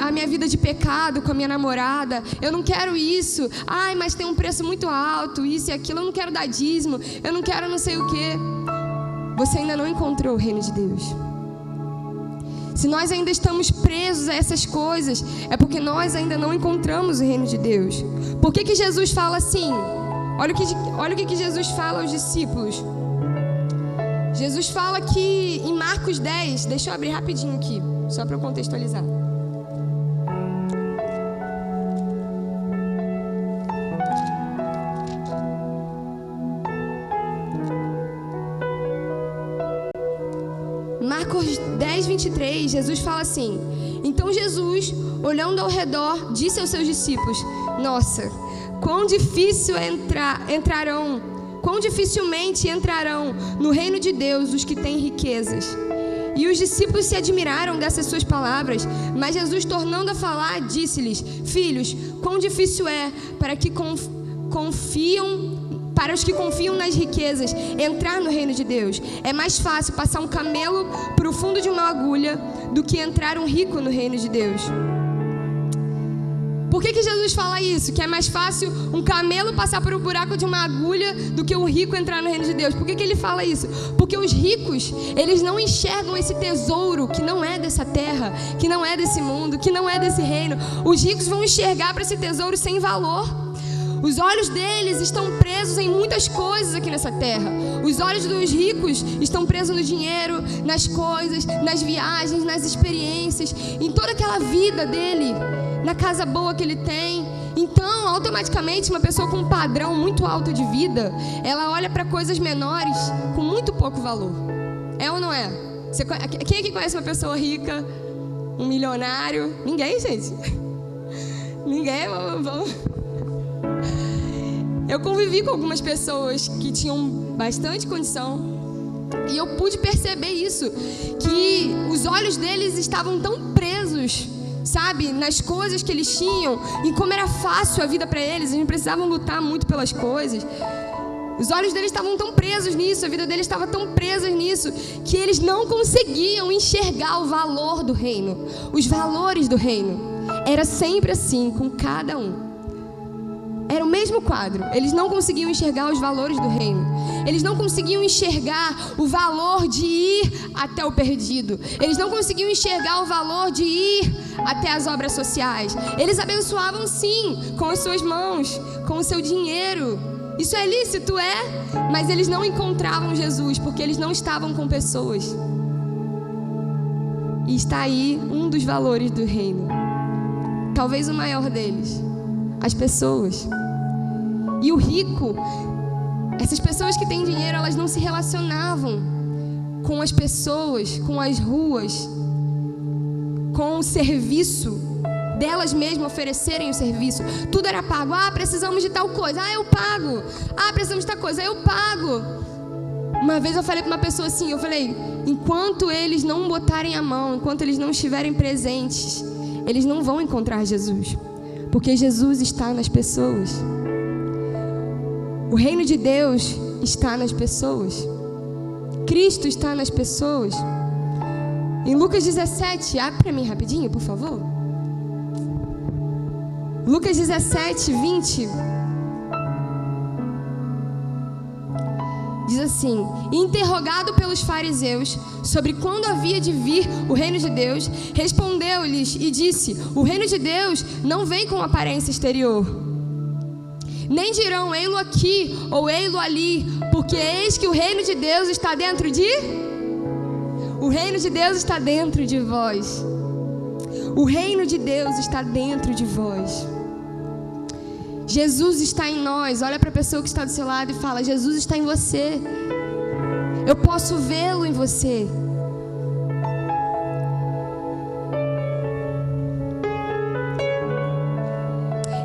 a minha vida de pecado com a minha namorada, eu não quero isso. Mas tem um preço muito alto, isso e aquilo, eu não quero dar dízimo, eu não quero não sei o quê. Você ainda não encontrou o reino de Deus. Se nós ainda estamos presos a essas coisas, é porque nós ainda não encontramos o reino de Deus. Por que Jesus fala assim? Olha o que Jesus fala aos discípulos. Jesus fala que em Marcos 10, deixa eu abrir rapidinho aqui, só para eu contextualizar. Marcos 10, 23, Jesus fala assim: então Jesus, olhando ao redor, disse aos seus discípulos: nossa, quão dificilmente entrarão no reino de Deus os que têm riquezas. E os discípulos se admiraram dessas suas palavras, mas Jesus, tornando a falar, disse-lhes: filhos, quão difícil é para os que confiam nas riquezas entrar no reino de Deus. É mais fácil passar um camelo para o fundo de uma agulha do que entrar um rico no reino de Deus. Por que Jesus fala isso? Que é mais fácil um camelo passar por um buraco de uma agulha do que um rico entrar no reino de Deus. Por que ele fala isso? Porque os ricos, eles não enxergam esse tesouro que não é dessa terra, que não é desse mundo, que não é desse reino. Os ricos vão enxergar para esse tesouro sem valor. Os olhos deles estão presos em muitas coisas aqui nessa terra. Os olhos dos ricos estão presos no dinheiro, nas coisas, nas viagens, nas experiências, em toda aquela vida dele, na casa boa que ele tem. Então, automaticamente, uma pessoa com um padrão muito alto de vida, ela olha para coisas menores com muito pouco valor. É ou não é? Quem aqui conhece uma pessoa rica? Um milionário? Ninguém, gente. Ninguém. Vamos. Eu convivi com algumas pessoas que tinham bastante condição e eu pude perceber isso, que os olhos deles estavam tão presos, sabe, nas coisas que eles tinham, e como era fácil a vida para eles, eles não precisavam lutar muito pelas coisas. Os olhos deles estavam tão presos nisso, a vida deles estava tão presa nisso, que eles não conseguiam enxergar o valor do reino, os valores do reino. Era sempre assim com cada um. Era o mesmo quadro. Eles não conseguiam enxergar os valores do reino. Eles não conseguiam enxergar o valor de ir até o perdido. Eles não conseguiam enxergar o valor de ir até as obras sociais. Eles abençoavam sim, com as suas mãos, com o seu dinheiro. Isso é lícito, é? Mas eles não encontravam Jesus, porque eles não estavam com pessoas. E está aí um dos valores do reino. Talvez o maior deles. As pessoas. E o rico, essas pessoas que têm dinheiro, elas não se relacionavam com as pessoas, com as ruas, com o serviço delas mesmas oferecerem o serviço. Tudo era pago. Ah, precisamos de tal coisa. Ah, eu pago. Ah, precisamos de tal coisa. Eu pago. Uma vez eu falei para uma pessoa assim, eu falei: enquanto eles não botarem a mão, enquanto eles não estiverem presentes, eles não vão encontrar Jesus. Porque Jesus está nas pessoas. O reino de Deus está nas pessoas. Cristo está nas pessoas. Em Lucas 17, abre para mim rapidinho, por favor. Lucas 17, 20. Diz assim: interrogado pelos fariseus sobre quando havia de vir o reino de Deus, respondeu-lhes e disse: o reino de Deus não vem com aparência exterior. Nem dirão ei-lo aqui ou ei-lo ali, porque eis que o reino de Deus está dentro de... O reino de Deus está dentro de vós. O reino de Deus está dentro de vós. Jesus está em nós. Olha para a pessoa que está do seu lado e fala: Jesus está em você. Eu posso vê-lo em você.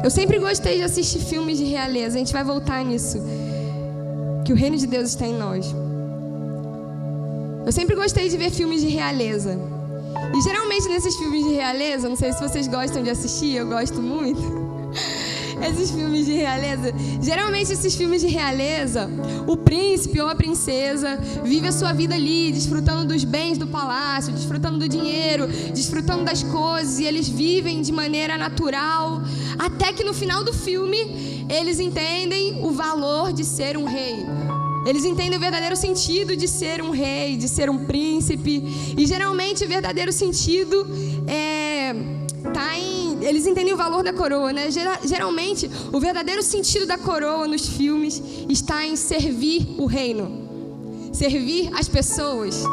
Eu sempre gostei de assistir filmes de realeza. A gente vai voltar nisso. Que o reino de Deus está em nós. Eu sempre gostei de ver filmes de realeza. E geralmente nesses filmes de realeza, não sei se vocês gostam de assistir, eu gosto muito. Esses filmes de realeza, geralmente esses filmes de realeza, o príncipe ou a princesa vive a sua vida ali, desfrutando dos bens do palácio, desfrutando do dinheiro, desfrutando das coisas, e eles vivem de maneira natural, até que no final do filme eles entendem o valor de ser um rei, Eles entendem o verdadeiro sentido de ser um rei, de ser um príncipe. E geralmente o verdadeiro sentido eles entendem o valor da coroa, né? Geralmente o verdadeiro sentido da coroa nos filmes está em servir o reino, servir as pessoas,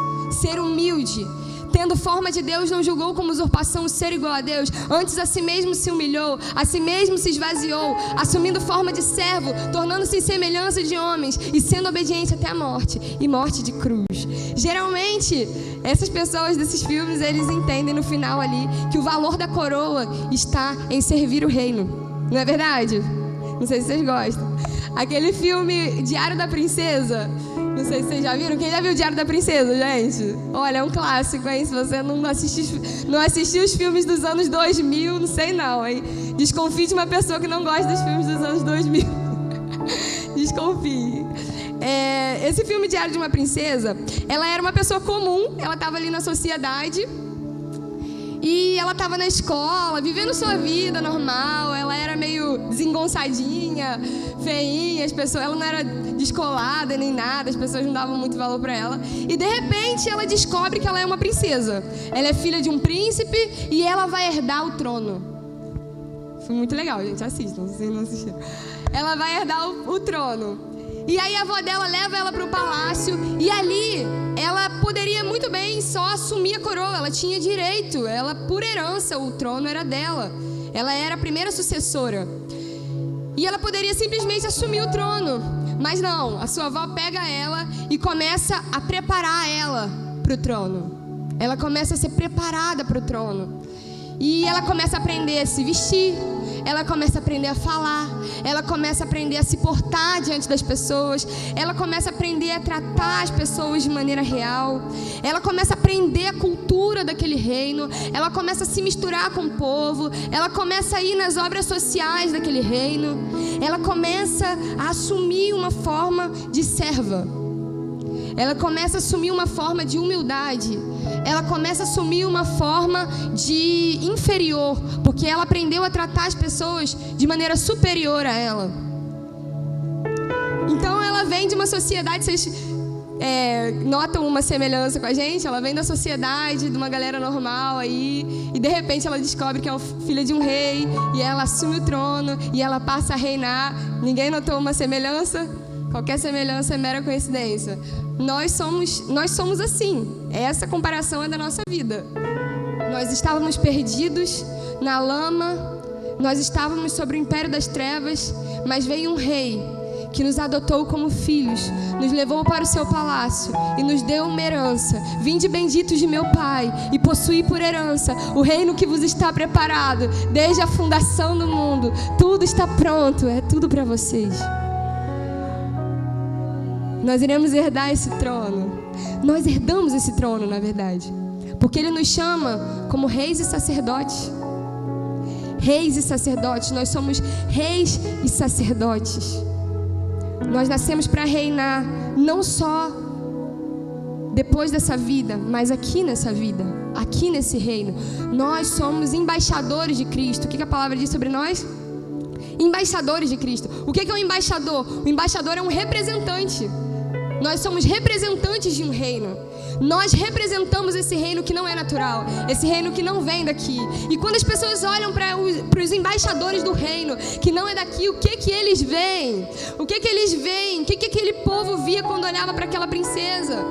ser humilde. Tendo forma de Deus, não julgou como usurpação o ser igual a Deus. Antes a si mesmo se humilhou, a si mesmo se esvaziou, assumindo forma de servo, tornando-se em semelhança de homens e sendo obediente até a morte, e morte de cruz. Geralmente, essas pessoas desses filmes, eles entendem no final ali que o valor da coroa está em servir o reino. Não é verdade? Não sei se vocês gostam. Aquele filme Diário da Princesa, não sei se vocês já viram. Quem já viu o Diário da Princesa, gente? Olha, é um clássico, hein? Se você não assistiu os filmes dos anos 2000, não sei não, hein? Desconfie de uma pessoa que não gosta dos filmes dos anos 2000. Desconfie. Esse filme Diário de uma Princesa, ela era uma pessoa comum, ela estava ali na sociedade e ela estava na escola, vivendo sua vida normal. Ela era meio desengonçadinha, feinha, ela não era descolada nem nada, as pessoas não davam muito valor para ela. E de repente ela descobre que ela é uma princesa. Ela é filha de um príncipe e ela vai herdar o trono. Foi muito legal, gente, assistam, se vocês não assistiram. Ela vai herdar o trono. E aí a avó dela leva ela para o palácio e ali ela poderia muito bem só assumir a coroa. Ela tinha direito, ela por herança, o trono era dela. Ela era a primeira sucessora. E ela poderia simplesmente assumir o trono. Mas não, a sua avó pega ela e começa a preparar ela para o trono. Ela começa a ser preparada para o trono. E ela começa a aprender a se vestir, ela começa a aprender a falar, ela começa a aprender a se portar diante das pessoas, ela começa a aprender a tratar as pessoas de maneira real, ela começa a aprender a cultura daquele reino, ela começa a se misturar com o povo, ela começa a ir nas obras sociais daquele reino, ela começa a assumir uma forma de serva, ela começa a assumir uma forma de humildade, ela começa a assumir uma forma de inferior, porque ela aprendeu a tratar as pessoas de maneira superior a ela. Então ela vem de uma sociedade, vocês notam uma semelhança com a gente? Ela vem da sociedade, de uma galera normal aí, e de repente ela descobre que é filha de um rei, e ela assume o trono, e ela passa a reinar. Ninguém notou uma semelhança? Qualquer semelhança é mera coincidência. Nós somos assim. Essa comparação é da nossa vida. Nós estávamos perdidos na lama, nós estávamos sobre o império das trevas, mas veio um rei que nos adotou como filhos, nos levou para o seu palácio e nos deu uma herança. Vinde benditos de meu Pai e possuí por herança o reino que vos está preparado desde a fundação do mundo. Tudo está pronto, é tudo para vocês. Nós iremos herdar esse trono. Nós herdamos esse trono, na verdade, porque Ele nos chama como reis e sacerdotes. Reis e sacerdotes, nós somos reis e sacerdotes. Nós nascemos para reinar, não só depois dessa vida, mas aqui nessa vida, aqui nesse reino. Nós somos embaixadores de Cristo. O que a palavra diz sobre nós? Embaixadores de Cristo. O que é um embaixador? O embaixador é um representante. Nós somos representantes de um reino. Nós representamos esse reino que não é natural, esse reino que não vem daqui. E quando as pessoas olham para os embaixadores do reino que não é daqui, o que eles veem? O que eles veem? O que aquele povo via quando olhava para aquela princesa?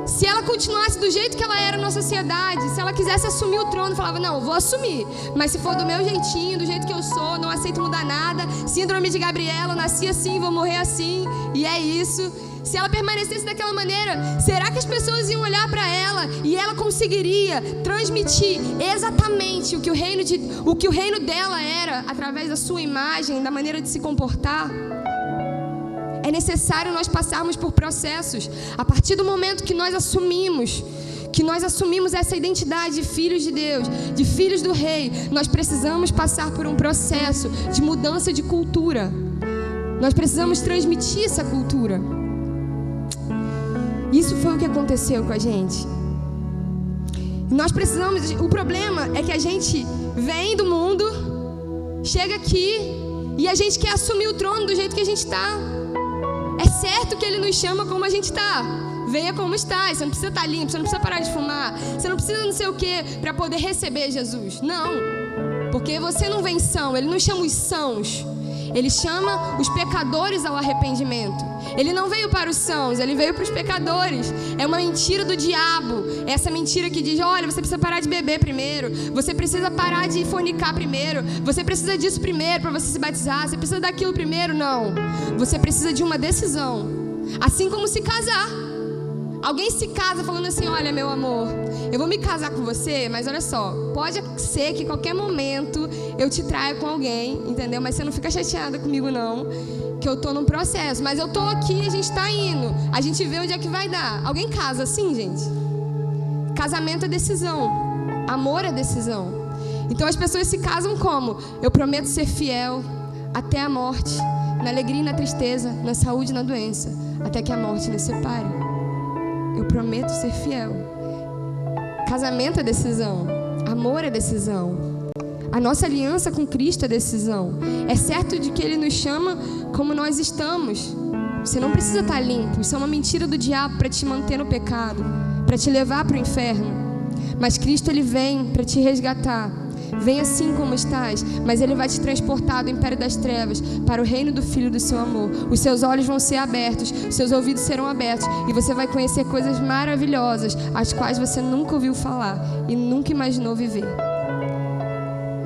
Se ela continuasse do jeito que ela era na sociedade, se ela quisesse assumir o trono, falava, não, vou assumir, mas se for do meu jeitinho, do jeito que eu sou, não aceito mudar nada, síndrome de Gabriela, nasci assim, vou morrer assim, e é isso. Se ela permanecesse daquela maneira, será que as pessoas iam olhar para ela e ela conseguiria transmitir exatamente o que o reino dela era, através da sua imagem, da maneira de se comportar? É necessário nós passarmos por processos. A partir do momento que nós assumimos essa identidade de filhos de Deus, de filhos do Rei, nós precisamos passar por um processo de mudança de cultura. Nós precisamos transmitir essa cultura. Isso foi o que aconteceu com a gente. Nós precisamos. O problema é que a gente vem do mundo, chega aqui e a gente quer assumir o trono do jeito que a gente está. É certo que Ele nos chama como a gente está. Venha como está. Você não precisa estar limpo, você não precisa parar de fumar, você não precisa não sei o que para poder receber Jesus. Não, porque você não vem são. Ele não chama os sãos. Ele chama os pecadores ao arrependimento. Ele não veio para os sãos, ele veio para os pecadores. É uma mentira do diabo. É essa mentira que diz, olha, você precisa parar de beber primeiro, você precisa parar de fornicar primeiro, você precisa disso primeiro para você se batizar, você precisa daquilo primeiro. Não, você precisa de uma decisão. Assim como se casar. Alguém se casa falando assim, olha, meu amor, eu vou me casar com você, mas olha só, pode ser que em qualquer momento eu te traia com alguém, entendeu? Mas você não fica chateada comigo não, que eu tô num processo, mas eu tô aqui, a gente tá indo, a gente vê onde é que vai dar. Alguém casa assim, gente? Casamento é decisão, amor é decisão. Então as pessoas se casam como? Eu prometo ser fiel até a morte, na alegria e na tristeza, na saúde e na doença, até que a morte nos separe. Eu prometo ser fiel. Casamento é decisão. Amor é decisão. A nossa aliança com Cristo é decisão. É certo de que Ele nos chama como nós estamos. Você não precisa estar limpo. Isso é uma mentira do diabo para te manter no pecado, para te levar para o inferno. Mas Cristo, Ele vem para te resgatar. Vem assim como estás, mas Ele vai te transportar do império das trevas para o reino do Filho do seu amor. Os seus olhos vão ser abertos, os seus ouvidos serão abertos e você vai conhecer coisas maravilhosas, as quais você nunca ouviu falar e nunca imaginou viver.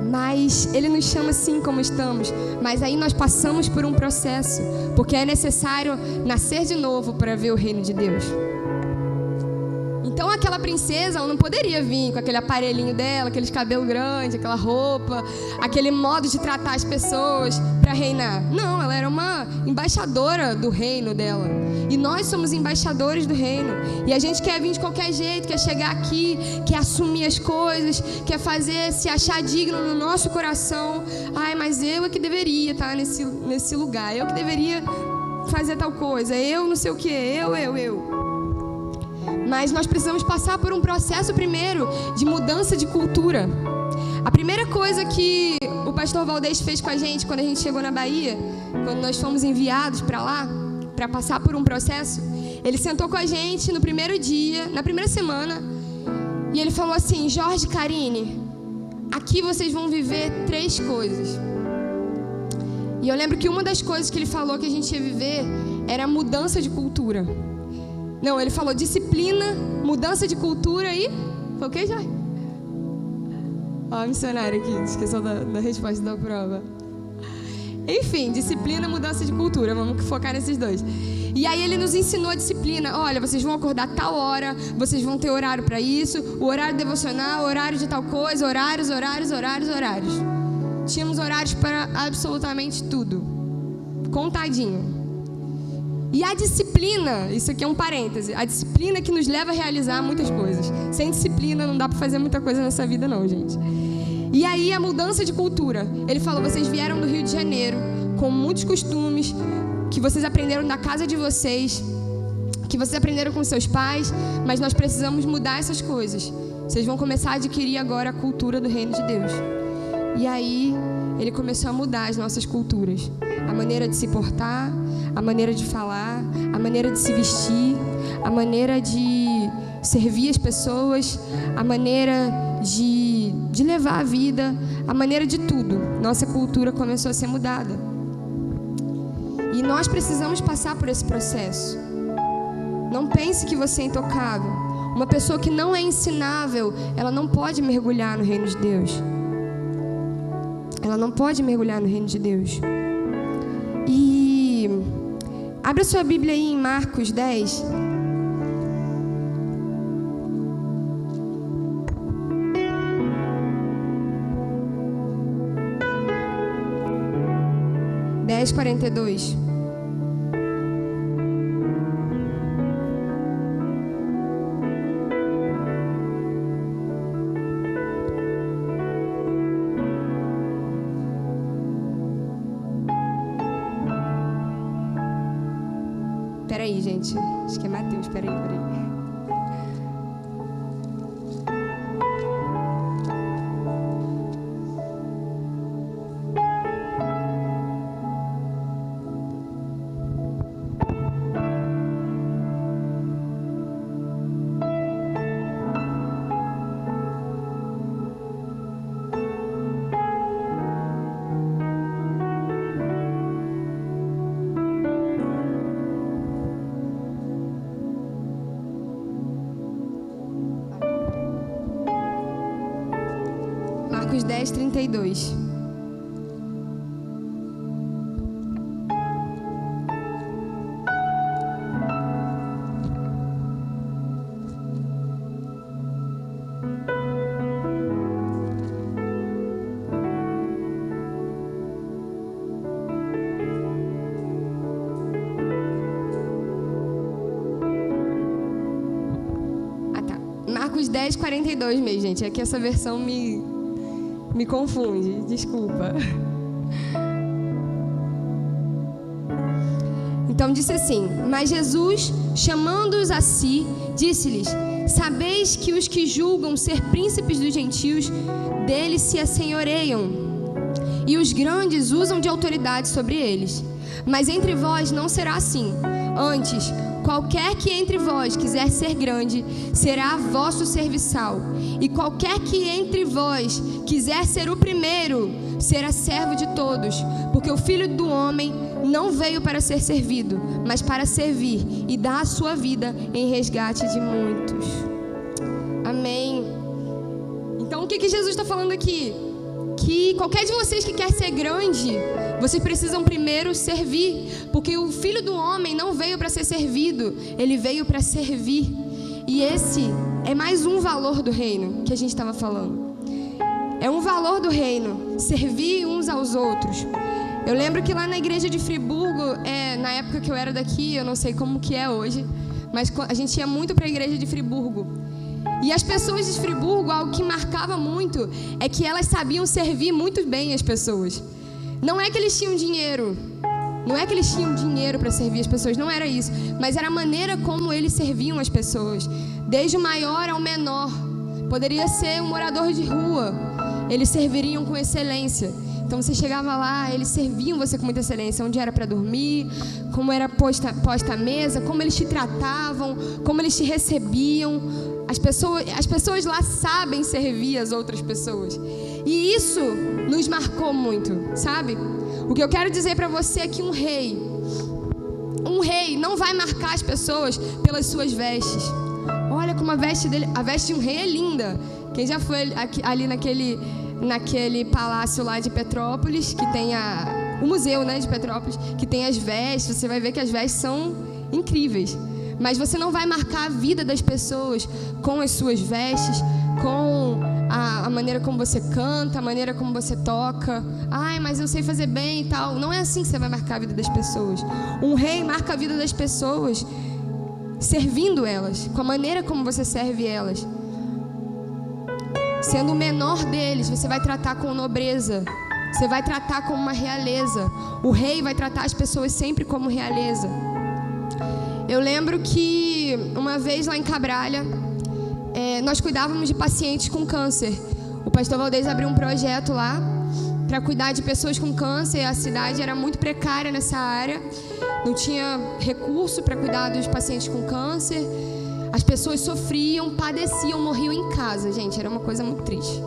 Mas Ele nos chama assim como estamos, mas aí nós passamos por um processo, porque é necessário nascer de novo para ver o reino de Deus. Então aquela princesa, ela não poderia vir com aquele aparelhinho dela, aqueles cabelos grandes, aquela roupa, aquele modo de tratar as pessoas para reinar. Não, ela era uma embaixadora do reino dela. E nós somos embaixadores do reino. E a gente quer vir de qualquer jeito, quer chegar aqui, quer assumir as coisas, quer fazer, se achar digno no nosso coração. Ai, mas eu é que deveria estar nesse lugar, eu que deveria fazer tal coisa, eu não sei o que, eu. Mas nós precisamos passar por um processo primeiro de mudança de cultura. A primeira coisa que o pastor Valdez fez com a gente quando a gente chegou na Bahia, quando nós fomos enviados para lá, para passar por um processo, ele sentou com a gente no primeiro dia, na primeira semana, e ele falou assim, Jorge e Karine, aqui vocês vão viver 3 coisas. E eu lembro que uma das coisas que ele falou que a gente ia viver era a mudança de cultura. Não, ele falou disciplina, mudança de cultura e... Foi o que, Jorge? Ó, a missionária aqui, esqueceu da resposta da prova. Enfim, disciplina, mudança de cultura. Vamos focar nesses 2. E aí ele nos ensinou a disciplina. Olha, vocês vão acordar tal hora, vocês vão ter horário para isso, o horário devocional, o horário de tal coisa, horários. Tínhamos horários para absolutamente tudo. Contadinho. E a disciplina, isso aqui é um parêntese, a disciplina que nos leva a realizar muitas coisas. Sem disciplina não dá para fazer muita coisa nessa vida não, gente. E aí a mudança de cultura. Ele falou, vocês vieram do Rio de Janeiro com muitos costumes que vocês aprenderam da casa de vocês, que vocês aprenderam com seus pais, mas nós precisamos mudar essas coisas. Vocês vão começar a adquirir agora a cultura do reino de Deus. E aí ele começou a mudar as nossas culturas. A maneira de se portar, a maneira de falar, a maneira de se vestir, a maneira de servir as pessoas, a maneira de levar a vida, a maneira de tudo. Nossa cultura começou a ser mudada. E nós precisamos passar por esse processo. Não pense que você é intocável. Uma pessoa que não é ensinável, ela não pode mergulhar no reino de Deus. Ela não pode mergulhar no reino de Deus. E abra sua Bíblia aí em Marcos 10. Marcos 10:42. Peraí, gente. Acho que é Mateus. Peraí. Marcos 10, 32. Marcos 10, 42 mesmo, gente. É que essa versão me confunde. Desculpa. Então disse assim: mas Jesus, chamando-os a si, disse-lhes: sabeis que os que julgam ser príncipes dos gentios, deles se assenhoreiam, e os grandes usam de autoridade sobre eles. Mas entre vós não será assim. Antes, qualquer que entre vós quiser ser grande, será vosso serviçal. E qualquer que entre vós quiser ser o primeiro, será servo de todos. Porque o Filho do Homem não veio para ser servido, mas para servir e dar a sua vida em resgate de muitos. Amém. Então o que Jesus está falando aqui? Que qualquer de vocês que quer ser grande, vocês precisam primeiro servir, porque o Filho do Homem não veio para ser servido, ele veio para servir. E esse é mais um valor do reino que a gente estava falando. É um valor do reino, servir uns aos outros. Eu lembro que lá na igreja de Friburgo, na época que eu era daqui, eu não sei como que é hoje, mas a gente ia muito para a igreja de Friburgo. E as pessoas de Friburgo, algo que marcava muito, é que elas sabiam servir muito bem as pessoas. Não é que eles tinham dinheiro, para servir as pessoas, não era isso. Mas era a maneira como eles serviam as pessoas. Desde o maior ao menor. Poderia ser um morador de rua. Eles serviriam com excelência. Então você chegava lá, eles serviam você com muita excelência. Onde era para dormir, como era posta a mesa, como eles te tratavam, como eles te recebiam. As pessoas lá sabem servir as outras pessoas. E isso nos marcou muito, sabe? O que eu quero dizer para você é que um rei não vai marcar as pessoas pelas suas vestes. Olha como a veste de um rei é linda. Quem já foi ali naquele palácio lá de Petrópolis, que tem o museu, né, de Petrópolis, que tem as vestes, você vai ver que as vestes são incríveis. Mas você não vai marcar a vida das pessoas com as suas vestes, com a maneira como você canta, a maneira como você toca. Ai, mas eu sei fazer bem e tal. Não é assim que você vai marcar a vida das pessoas. Um rei marca a vida das pessoas servindo elas, com a maneira como você serve elas. Sendo o menor deles, você vai tratar com nobreza. Você vai tratar como uma realeza. O rei vai tratar as pessoas sempre como realeza. Eu lembro que uma vez lá em Cabralha, nós cuidávamos de pacientes com câncer. O pastor Valdez abriu um projeto lá para cuidar de pessoas com câncer. A cidade era muito precária nessa área. Não tinha recurso para cuidar dos pacientes com câncer. As pessoas sofriam, padeciam, morriam em casa, gente. Era uma coisa muito triste.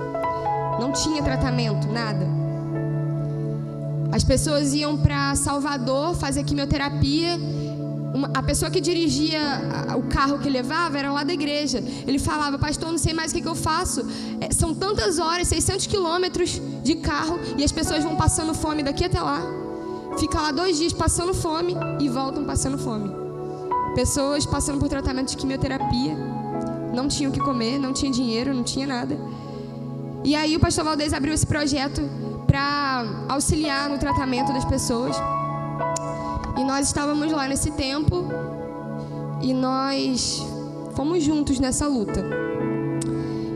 Não tinha tratamento, nada. As pessoas iam para Salvador fazer quimioterapia. A pessoa que dirigia o carro que levava era lá da igreja. Ele falava: pastor, não sei mais o que eu faço. São tantas horas, 600 quilômetros de carro, e as pessoas vão passando fome daqui até lá. Fica lá 2 dias passando fome e voltam passando fome. Pessoas passando por tratamento de quimioterapia, não tinham o que comer, não tinha dinheiro, não tinha nada. E aí o pastor Valdez abriu esse projeto para auxiliar no tratamento das pessoas. E nós estávamos lá nesse tempo e nós fomos juntos nessa luta.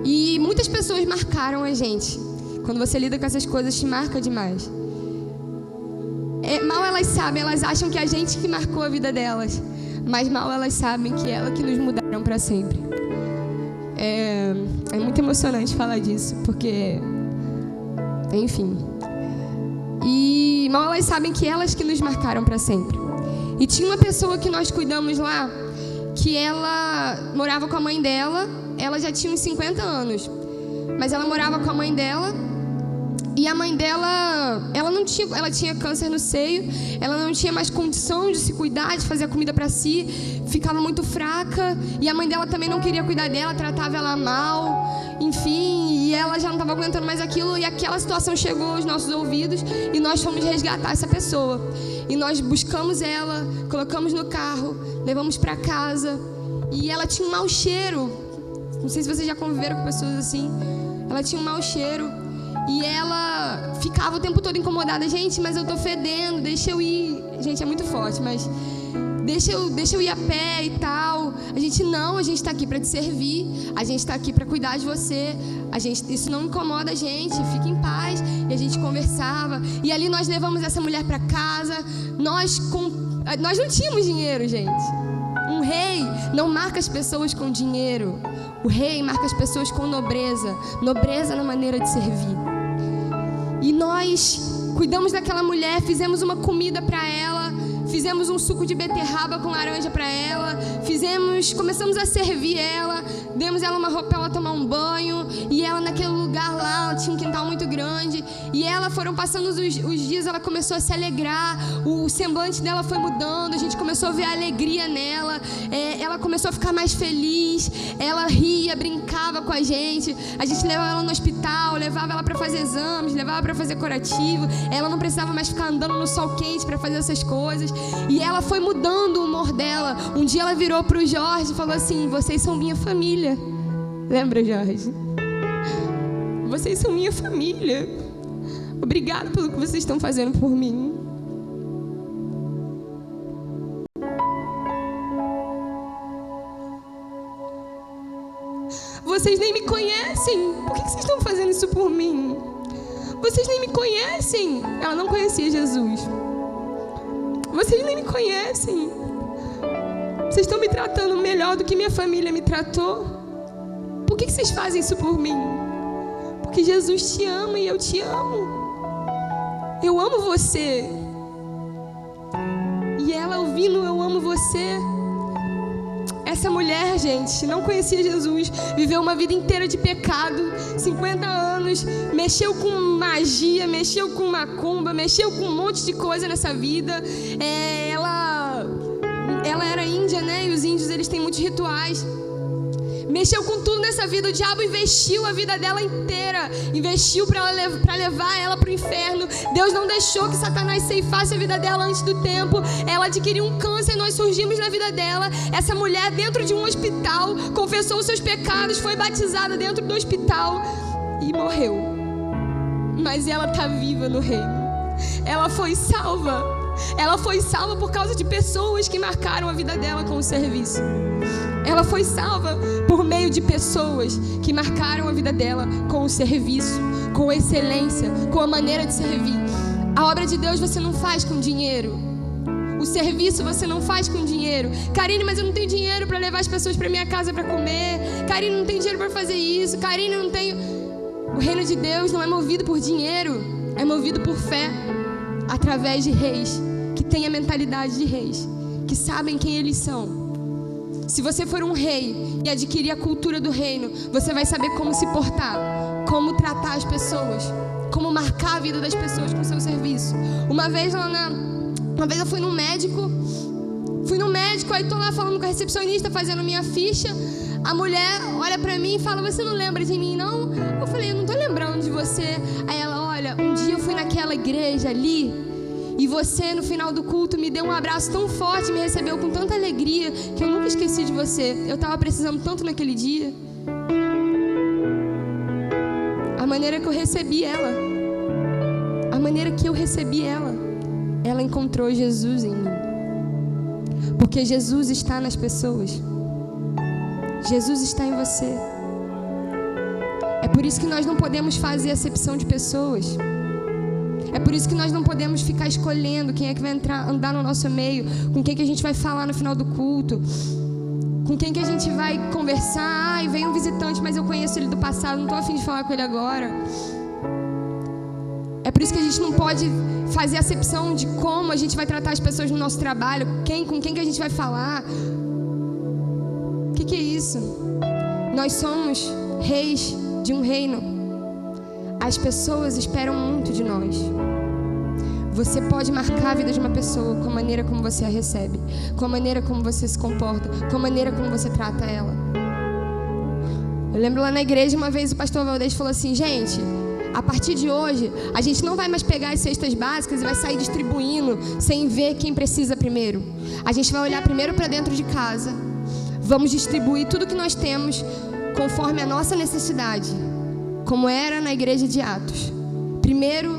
E muitas pessoas marcaram a gente. Quando você lida com essas coisas, te marca demais. Mal elas sabem, elas acham que é a gente que marcou a vida delas. Mas mal elas sabem que é ela que nos mudaram para sempre. É muito emocionante falar disso, porque... Enfim... E mal elas sabem que elas que nos marcaram para sempre. E tinha uma pessoa que nós cuidamos lá, que ela morava com a mãe dela. Ela já tinha uns 50 anos, mas ela morava com a mãe dela. E a mãe dela, ela tinha câncer no seio. Ela não tinha mais condição de se cuidar, de fazer a comida para si. Ficava muito fraca. E a mãe dela também não queria cuidar dela, tratava ela mal. Enfim, E ela já não estava aguentando mais aquilo, e aquela situação chegou aos nossos ouvidos, e nós fomos resgatar essa pessoa. E nós buscamos ela, colocamos no carro, levamos para casa, e ela tinha um mau cheiro. Não sei se vocês já conviveram com pessoas assim. Ela tinha um mau cheiro, e ela ficava o tempo todo incomodada. Gente, mas eu tô fedendo, deixa eu ir. Gente, é muito forte, mas deixa eu ir a pé e tal. A gente tá aqui para te servir, a gente tá aqui para cuidar de você. Isso não incomoda a gente, fica em paz. E a gente conversava, e ali nós levamos essa mulher para casa. Nós não tínhamos dinheiro, gente. Um rei não marca as pessoas com dinheiro. O rei marca as pessoas com nobreza na maneira de servir. E nós cuidamos daquela mulher, fizemos uma comida para ela, fizemos um suco de beterraba com laranja para ela, começamos a servir ela, demos ela uma roupa para ela tomar um banho, e ela naquele lugar lá, tinha um quintal muito grande, e ela, foram passando os dias, ela começou a se alegrar, o semblante dela foi mudando, a gente começou a ver a alegria nela, ela começou a ficar mais feliz, ela ria, brincava com a gente levava ela no hospital, levava ela para fazer exames, levava para fazer curativo, ela não precisava mais ficar andando no sol quente para fazer essas coisas, e ela foi mudando o humor dela. Um dia ela virou pro Jorge e falou assim: vocês são minha família. Lembra, Jorge? Vocês são minha família. Obrigado pelo que vocês estão fazendo por mim. Vocês nem me conhecem. Por que vocês estão fazendo isso por mim? Vocês nem me conhecem. Ela não conhecia Jesus. Vocês nem me conhecem. Vocês estão me tratando melhor do que minha família me tratou. Por que vocês fazem isso por mim? Porque Jesus te ama e eu te amo. Eu amo você. E ela ouvindo eu amo você. Essa mulher, gente, não conhecia Jesus, viveu uma vida inteira de pecado, 50 anos, mexeu com magia, mexeu com macumba, mexeu com um monte de coisa nessa vida. Ela era índia, né? E os índios, eles têm muitos rituais. Mexeu com tudo nessa vida. O diabo investiu a vida dela inteira, investiu para levar ela para o inferno. Deus não deixou que Satanás ceifasse a vida dela antes do tempo. Ela adquiriu um câncer, nós surgimos na vida dela. Essa mulher, dentro de um hospital, confessou os seus pecados, foi batizada dentro do hospital e morreu. Mas ela está viva no reino. Ela foi salva. Ela foi salva por causa de pessoas que marcaram a vida dela com o serviço. Ela foi salva por meio de pessoas que marcaram a vida dela com o serviço, com a excelência, com a maneira de servir. A obra de Deus você não faz com dinheiro. O serviço você não faz com dinheiro. Karine, mas eu não tenho dinheiro para levar as pessoas para minha casa para comer. Karine, não tenho dinheiro para fazer isso. Karine, não tenho... O reino de Deus não é movido por dinheiro, é movido por fé, através de reis que têm a mentalidade de reis, que sabem quem eles são. Se você for um rei e adquirir a cultura do reino, você vai saber como se portar, como tratar as pessoas, como marcar a vida das pessoas com o seu serviço. Uma vez eu fui no médico, aí tô lá falando com a recepcionista, fazendo minha ficha. A mulher olha pra mim e fala: você não lembra de mim, não? Eu falei: eu não tô lembrando de você. Aí ela: olha, um dia eu fui naquela igreja ali, e você, no final do culto, me deu um abraço tão forte, me recebeu com tanta alegria, que eu nunca esqueci de você. Eu estava precisando tanto naquele dia. A maneira que eu recebi ela, ela encontrou Jesus em mim. Porque Jesus está nas pessoas. Jesus está em você. É por isso que nós não podemos fazer acepção de pessoas. É por isso que nós não podemos ficar escolhendo quem é que vai andar no nosso meio, com quem que a gente vai falar no final do culto, com quem que a gente vai conversar. Ai, veio um visitante, mas eu conheço ele do passado, não estou a fim de falar com ele agora. É por isso que a gente não pode fazer acepção de como a gente vai tratar as pessoas no nosso trabalho, com quem que a gente vai falar. O que é isso? Nós somos reis de um reino. As pessoas esperam muito de nós. Você pode marcar a vida de uma pessoa com a maneira como você a recebe, com a maneira como você se comporta, com a maneira como você trata ela. Eu lembro lá na igreja, uma vez o pastor Valdez falou assim: gente, a partir de hoje, a gente não vai mais pegar as cestas básicas e vai sair distribuindo sem ver quem precisa primeiro. A gente vai olhar primeiro para dentro de casa. Vamos distribuir tudo que nós temos conforme a nossa necessidade, como era na igreja de Atos. Primeiro,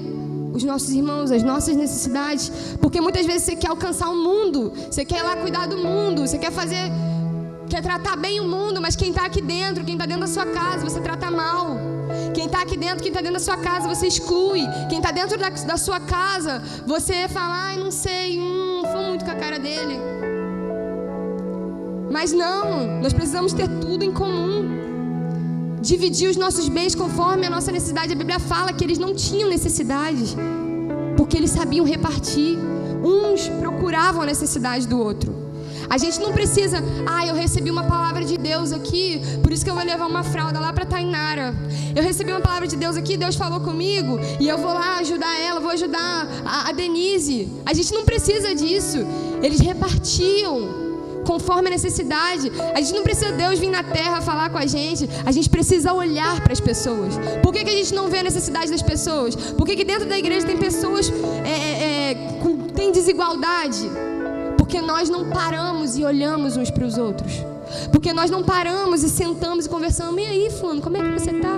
os nossos irmãos, as nossas necessidades, porque muitas vezes você quer alcançar o mundo, você quer ir lá cuidar do mundo, você quer tratar bem o mundo, mas quem está aqui dentro, quem está dentro da sua casa, você trata mal. Quem está aqui dentro, quem está dentro da sua casa, você exclui. Quem está dentro da sua casa, você fala: ai, não sei, foi muito com a cara dele. Mas não, nós precisamos ter tudo em comum. Dividir os nossos bens conforme a nossa necessidade. A Bíblia fala que eles não tinham necessidades, porque eles sabiam repartir. Uns procuravam a necessidade do outro. A gente não precisa: eu recebi uma palavra de Deus aqui, por isso que eu vou levar uma fralda lá para Tainara. Eu recebi uma palavra de Deus aqui, Deus falou comigo, e eu vou lá ajudar ela, vou ajudar a Denise. A gente não precisa disso. Eles repartiam conforme a necessidade. A gente não precisa Deus vir na terra falar com a gente precisa olhar para as pessoas. Por que a gente não vê a necessidade das pessoas? Por que dentro da igreja tem pessoas tem desigualdade? Porque nós não paramos e olhamos uns para os outros. Porque nós não paramos e sentamos e conversamos: e aí, fulano, como é que você está?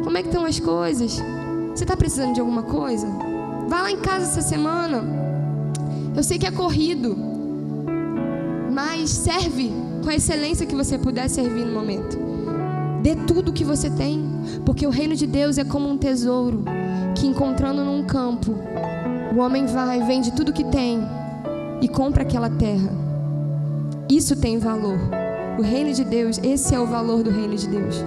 Como é que estão as coisas? Você está precisando de alguma coisa? Vai lá em casa essa semana. Eu sei que é corrido, mas serve com a excelência que você puder servir no momento. Dê tudo o que você tem, porque o reino de Deus é como um tesouro que, encontrando num campo, o homem vai, vende tudo que tem e compra aquela terra. Isso tem valor. O reino de Deus, esse é o valor do reino de Deus.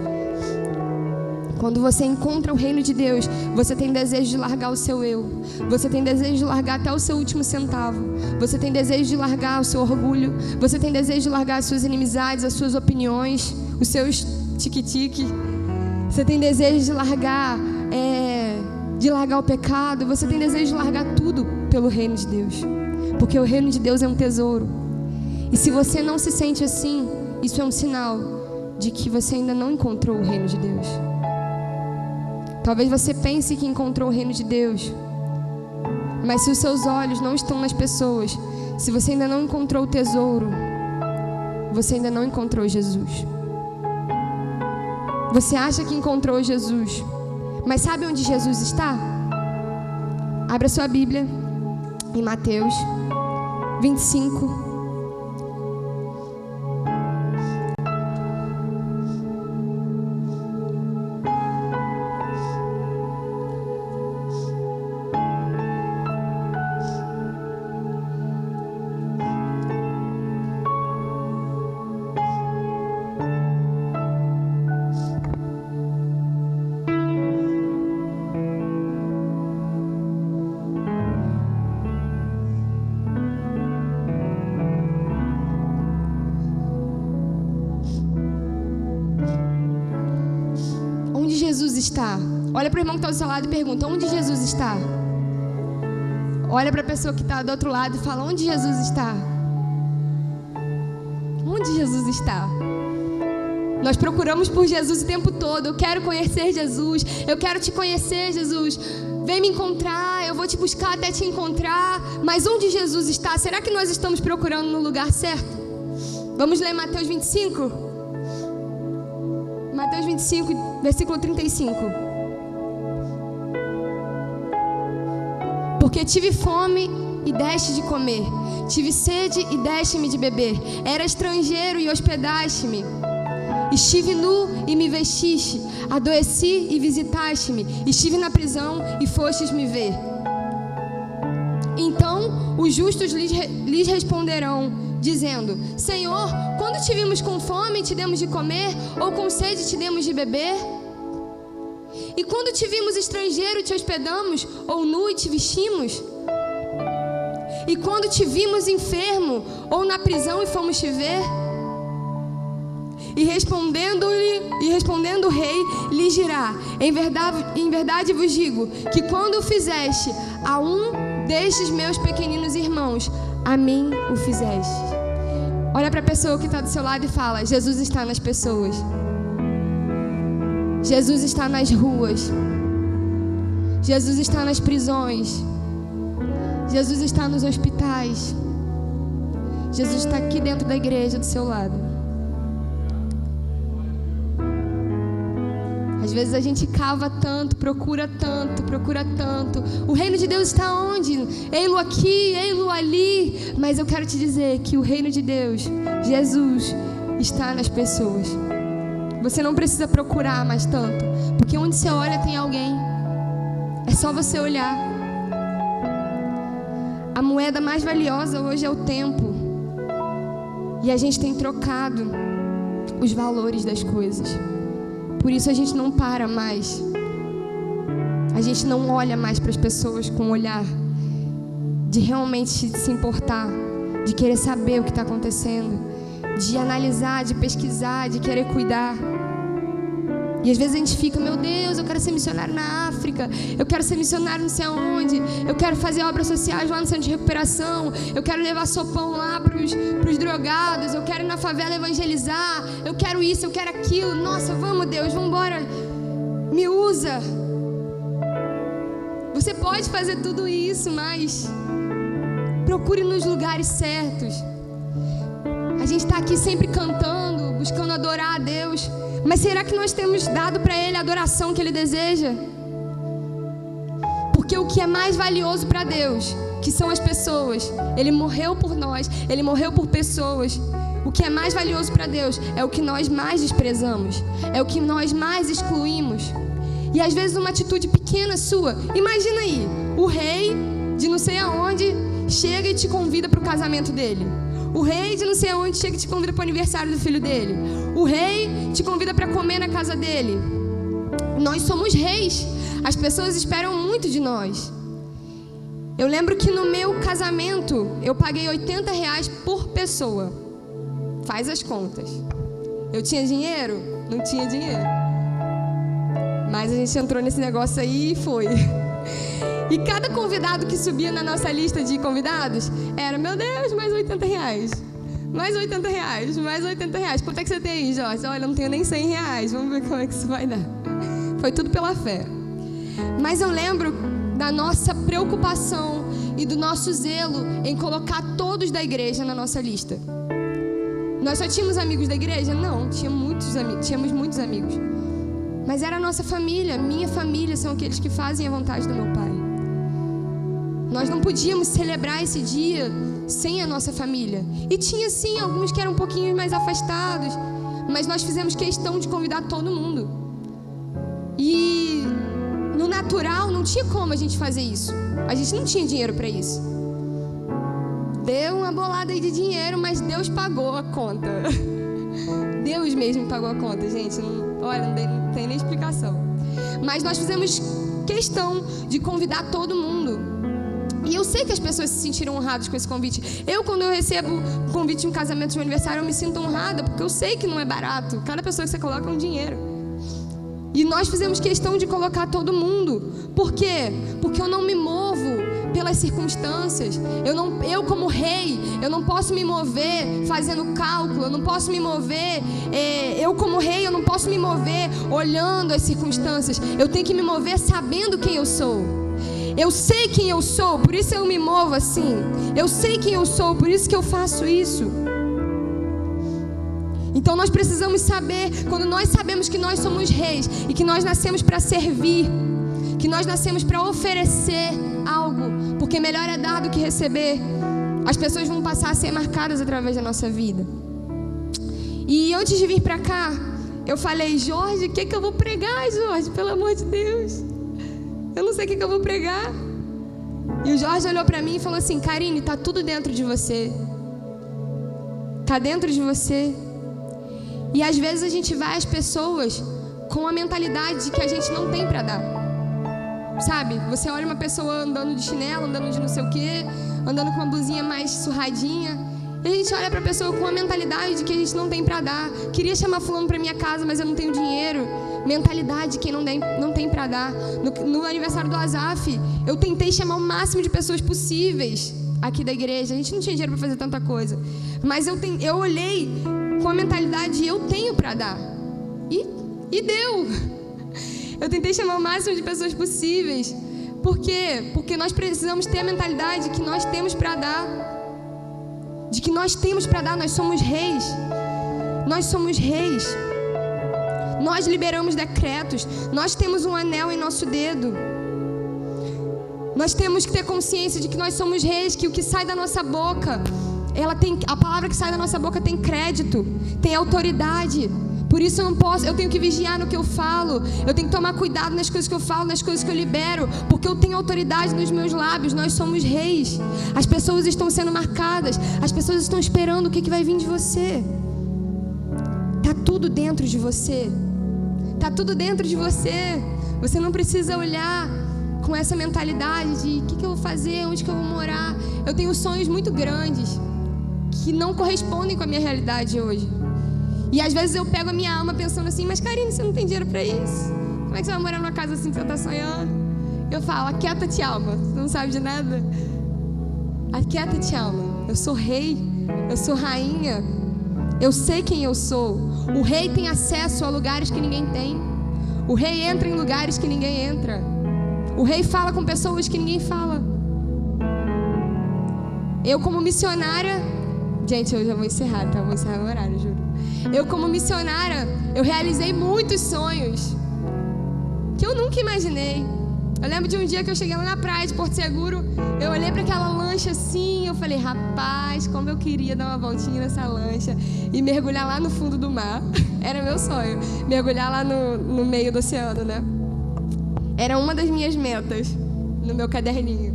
Quando você encontra o reino de Deus, você tem desejo de largar o seu eu. Você tem desejo de largar até o seu último centavo. Você tem desejo de largar o seu orgulho. Você tem desejo de largar as suas inimizades, as suas opiniões, os seus tique-tique. Você tem desejo de largar o pecado. Você tem desejo de largar tudo pelo reino de Deus. Porque o reino de Deus é um tesouro. E se você não se sente assim, isso é um sinal de que você ainda não encontrou o reino de Deus. Talvez você pense que encontrou o reino de Deus, mas se os seus olhos não estão nas pessoas, se você ainda não encontrou o tesouro, você ainda não encontrou Jesus. Você acha que encontrou Jesus, mas sabe onde Jesus está? Abra sua Bíblia em Mateus 25. Está. Olha para o irmão que está do seu lado e pergunta: onde Jesus está? Olha para a pessoa que está do outro lado e fala: onde Jesus está? Onde Jesus está? Nós procuramos por Jesus o tempo todo. Eu quero conhecer Jesus. Eu quero te conhecer, Jesus. Vem me encontrar. Eu vou te buscar até te encontrar. Mas onde Jesus está? Será que nós estamos procurando no lugar certo? Vamos ler Mateus 25? Mateus 25, versículo 35. Porque tive fome e deste de comer, tive sede e deste-me de beber, era estrangeiro e hospedaste-me, estive nu e me vestiste, adoeci e visitaste-me, estive na prisão e fostes me ver. Então os justos lhes responderão, dizendo: Senhor, quando te vimos com fome, te demos de comer, ou com sede, te demos de beber? E quando te vimos estrangeiro, te hospedamos, ou nu e te vestimos? E quando te vimos enfermo, ou na prisão e fomos te ver? E respondendo o rei, lhes dirá: em verdade vos digo, que quando o fizeste a um destes meus pequeninos irmãos, a mim o fizeste. Olha para a pessoa que está do seu lado e fala: Jesus está nas pessoas. Jesus está nas ruas. Jesus está nas prisões. Jesus está nos hospitais. Jesus está aqui dentro da igreja do seu lado. Às vezes a gente cava tanto, procura tanto, procura tanto. O reino de Deus está onde? Ei-lo aqui, ei-lo ali. Mas eu quero te dizer que o reino de Deus, Jesus, está nas pessoas. Você não precisa procurar mais tanto, porque onde você olha tem alguém. É só você olhar. A moeda mais valiosa hoje é o tempo. E a gente tem trocado os valores das coisas. Por isso a gente não para mais. A gente não olha mais para as pessoas com um olhar de realmente se importar, de querer saber o que está acontecendo, de analisar, de pesquisar, de querer cuidar. E às vezes a gente fica, meu Deus, eu quero ser missionário na África, eu quero ser missionário não sei aonde, eu quero fazer obras sociais lá no centro de recuperação, eu quero levar sopão lá para os drogados, eu quero ir na favela evangelizar, eu quero isso, eu quero aquilo. Nossa, vamos Deus, vamos embora, me usa. Você pode fazer tudo isso, mas procure nos lugares certos. A gente está aqui sempre cantando, buscando adorar a Deus. Mas será que nós temos dado para Ele a adoração que Ele deseja? Porque o que é mais valioso para Deus, que são as pessoas, Ele morreu por nós, Ele morreu por pessoas. O que é mais valioso para Deus é o que nós mais desprezamos, é o que nós mais excluímos. E às vezes uma atitude pequena sua, imagina aí, o rei de não sei aonde chega e te convida para o casamento dele. O rei de não sei aonde chega e te convida para o aniversário do filho dele. O rei te convida para comer na casa dele. Nós somos reis. As pessoas esperam muito de nós. Eu lembro que no meu casamento eu paguei R$80 por pessoa. Faz as contas. Eu tinha dinheiro? Não tinha dinheiro. Mas a gente entrou nesse negócio aí e foi. E cada convidado que subia na nossa lista de convidados era, meu Deus, mais R$80. Mais R$80, mais R$80. Quanto é que você tem aí, Jorge? Olha, eu não tenho nem R$100. Vamos ver como é que isso vai dar. Foi tudo pela fé. Mas eu lembro da nossa preocupação e do nosso zelo em colocar todos da igreja na nossa lista. Nós só tínhamos amigos da igreja? Não, tínhamos muitos amigos. Mas era a nossa família, minha família, são aqueles que fazem a vontade do meu Pai. Nós não podíamos celebrar esse dia sem a nossa família. E tinha sim alguns que eram um pouquinho mais afastados, mas nós fizemos questão de convidar todo mundo. E no natural não tinha como a gente fazer isso. A gente não tinha dinheiro para isso. Deu uma bolada aí de dinheiro, mas Deus pagou a conta. Deus mesmo pagou a conta, gente. Não tem nem explicação. Mas nós fizemos questão de convidar todo mundo. E eu sei que as pessoas se sentiram honradas com esse convite. Quando eu recebo um convite de um casamento de um aniversário, eu me sinto honrada, porque eu sei que não é barato. Cada pessoa que você coloca é um dinheiro. E nós fizemos questão de colocar todo mundo. Por quê? Porque eu não me movo pelas circunstâncias. Eu como rei, eu não posso me mover fazendo cálculo. Eu não posso me mover. Eu como rei, eu não posso me mover olhando as circunstâncias. Eu tenho que me mover sabendo quem eu sou. Eu sei quem eu sou, por isso eu me movo assim. Eu sei quem eu sou, por isso que eu faço isso. Então nós precisamos saber, quando nós sabemos que nós somos reis e que nós nascemos para servir, que nós nascemos para oferecer algo, porque melhor é dar do que receber, as pessoas vão passar a ser marcadas através da nossa vida. E antes de vir para cá, eu falei, Jorge, o que eu vou pregar, Jorge? Pelo amor de Deus. Eu não sei o que eu vou pregar. E o Jorge olhou para mim e falou assim, Karine, tá tudo dentro de você. Tá dentro de você. E às vezes a gente vai às pessoas com a mentalidade de que a gente não tem para dar. Sabe? Você olha uma pessoa andando de chinelo, andando de não sei o quê, andando com uma blusinha mais surradinha. E a gente olha para a pessoa com a mentalidade de que a gente não tem para dar. Queria chamar fulano para minha casa, mas eu não tenho dinheiro. Mentalidade de quem não tem para dar. No aniversário do Azaf, eu tentei chamar o máximo de pessoas possíveis aqui da igreja. A gente não tinha dinheiro para fazer tanta coisa. Mas eu olhei com a mentalidade de eu tenho para dar. E deu. Eu tentei chamar o máximo de pessoas possíveis. Por quê? Porque nós precisamos ter a mentalidade que nós temos para dar. De que nós temos para dar, nós somos reis. Nós somos reis. Nós liberamos decretos. Nós temos um anel em nosso dedo. Nós temos que ter consciência de que nós somos reis, que o que sai da nossa boca, a palavra que sai da nossa boca tem crédito, tem autoridade. Por isso eu tenho que vigiar no que eu falo. Eu tenho que tomar cuidado nas coisas que eu falo, nas coisas que eu libero, porque eu tenho autoridade nos meus lábios. Nós somos reis. As pessoas estão sendo marcadas. As pessoas estão esperando o que vai vir de você. Tá tudo dentro de você. Tá tudo dentro de você. Você não precisa olhar com essa mentalidade de o que eu vou fazer, onde que eu vou morar. Eu tenho sonhos muito grandes que não correspondem com a minha realidade hoje. E às vezes eu pego a minha alma pensando assim, mas Karine, você não tem dinheiro pra isso? Como é que você vai morar numa casa assim que você tá sonhando? Eu falo, aquieta-te, alma. Você não sabe de nada? Aquieta-te, alma. Eu sou rei, eu sou rainha. Eu sei quem eu sou. O rei tem acesso a lugares que ninguém tem. O rei entra em lugares que ninguém entra. O rei fala com pessoas que ninguém fala. Eu como missionária... Gente, eu já vou encerrar, tá? Eu vou encerrar no horário, juro. Eu como missionária, eu realizei muitos sonhos que eu nunca imaginei. Eu lembro de um dia que eu cheguei lá na praia de Porto Seguro, eu olhei para aquela lancha assim, eu falei, rapaz, como eu queria dar uma voltinha nessa lancha e mergulhar lá no fundo do mar. Era meu sonho, mergulhar lá no meio do oceano, né? Era uma das minhas metas no meu caderninho.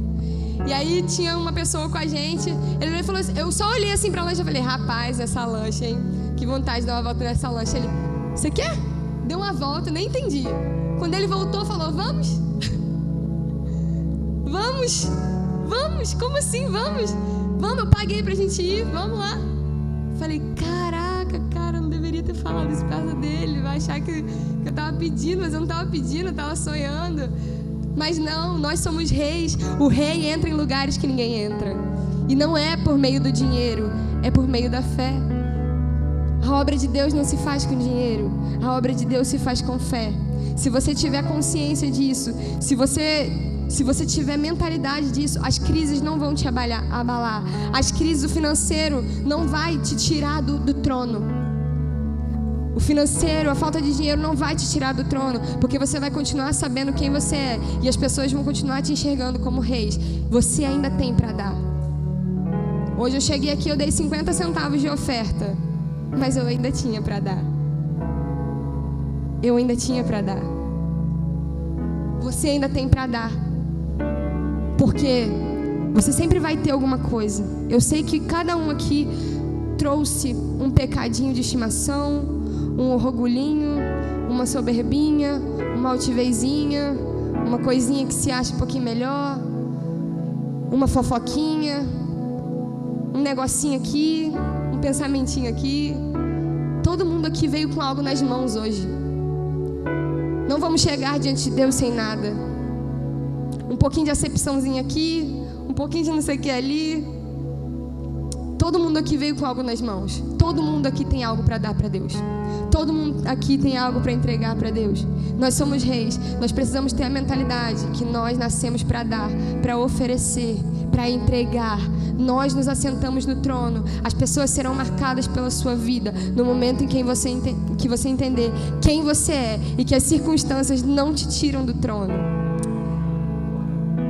E aí tinha uma pessoa com a gente, ele falou assim, eu só olhei assim pra lancha e falei, rapaz, essa lancha, hein? Que vontade de dar uma volta nessa lancha. Ele, você quer? Deu uma volta, nem entendi. Quando ele voltou, falou, vamos? Vamos? Vamos? Como assim, vamos? Vamos, eu paguei pra gente ir, vamos lá. Falei, caraca, cara, eu não deveria ter falado isso por causa dele. Vai achar que eu tava pedindo, mas eu não tava pedindo, eu tava sonhando. Mas não, nós somos reis. O rei entra em lugares que ninguém entra. E não é por meio do dinheiro, é por meio da fé. A obra de Deus não se faz com dinheiro. A obra de Deus se faz com fé. Se você tiver consciência disso, se você tiver mentalidade disso, as crises não vão te abalar. As crises do financeiro não vai te tirar do trono. O financeiro, a falta de dinheiro não vai te tirar do trono, porque você vai continuar sabendo quem você é e as pessoas vão continuar te enxergando como reis. Você ainda tem para dar. Hoje eu cheguei aqui, eu dei 50 centavos de oferta, mas eu ainda tinha para dar. Eu ainda tinha para dar. Você ainda tem para dar, porque você sempre vai ter alguma coisa. Eu sei que cada um aqui trouxe um pecadinho de estimação, um orgulhinho, uma soberbinha, uma altivezinha, uma coisinha que se acha um pouquinho melhor, uma fofoquinha, um negocinho aqui, um pensamentinho aqui. Todo mundo aqui veio com algo nas mãos hoje. Não vamos chegar diante de Deus sem nada. Um pouquinho de acepçãozinha aqui, um pouquinho de não sei o que ali. Todo mundo aqui veio com algo nas mãos. Todo mundo aqui tem algo para dar para Deus. Todo mundo aqui tem algo para entregar para Deus. Nós somos reis. Nós precisamos ter a mentalidade que nós nascemos para dar, para oferecer, para entregar. Nós nos assentamos no trono. As pessoas serão marcadas pela sua vida no momento em que você entender quem você é e que as circunstâncias não te tiram do trono.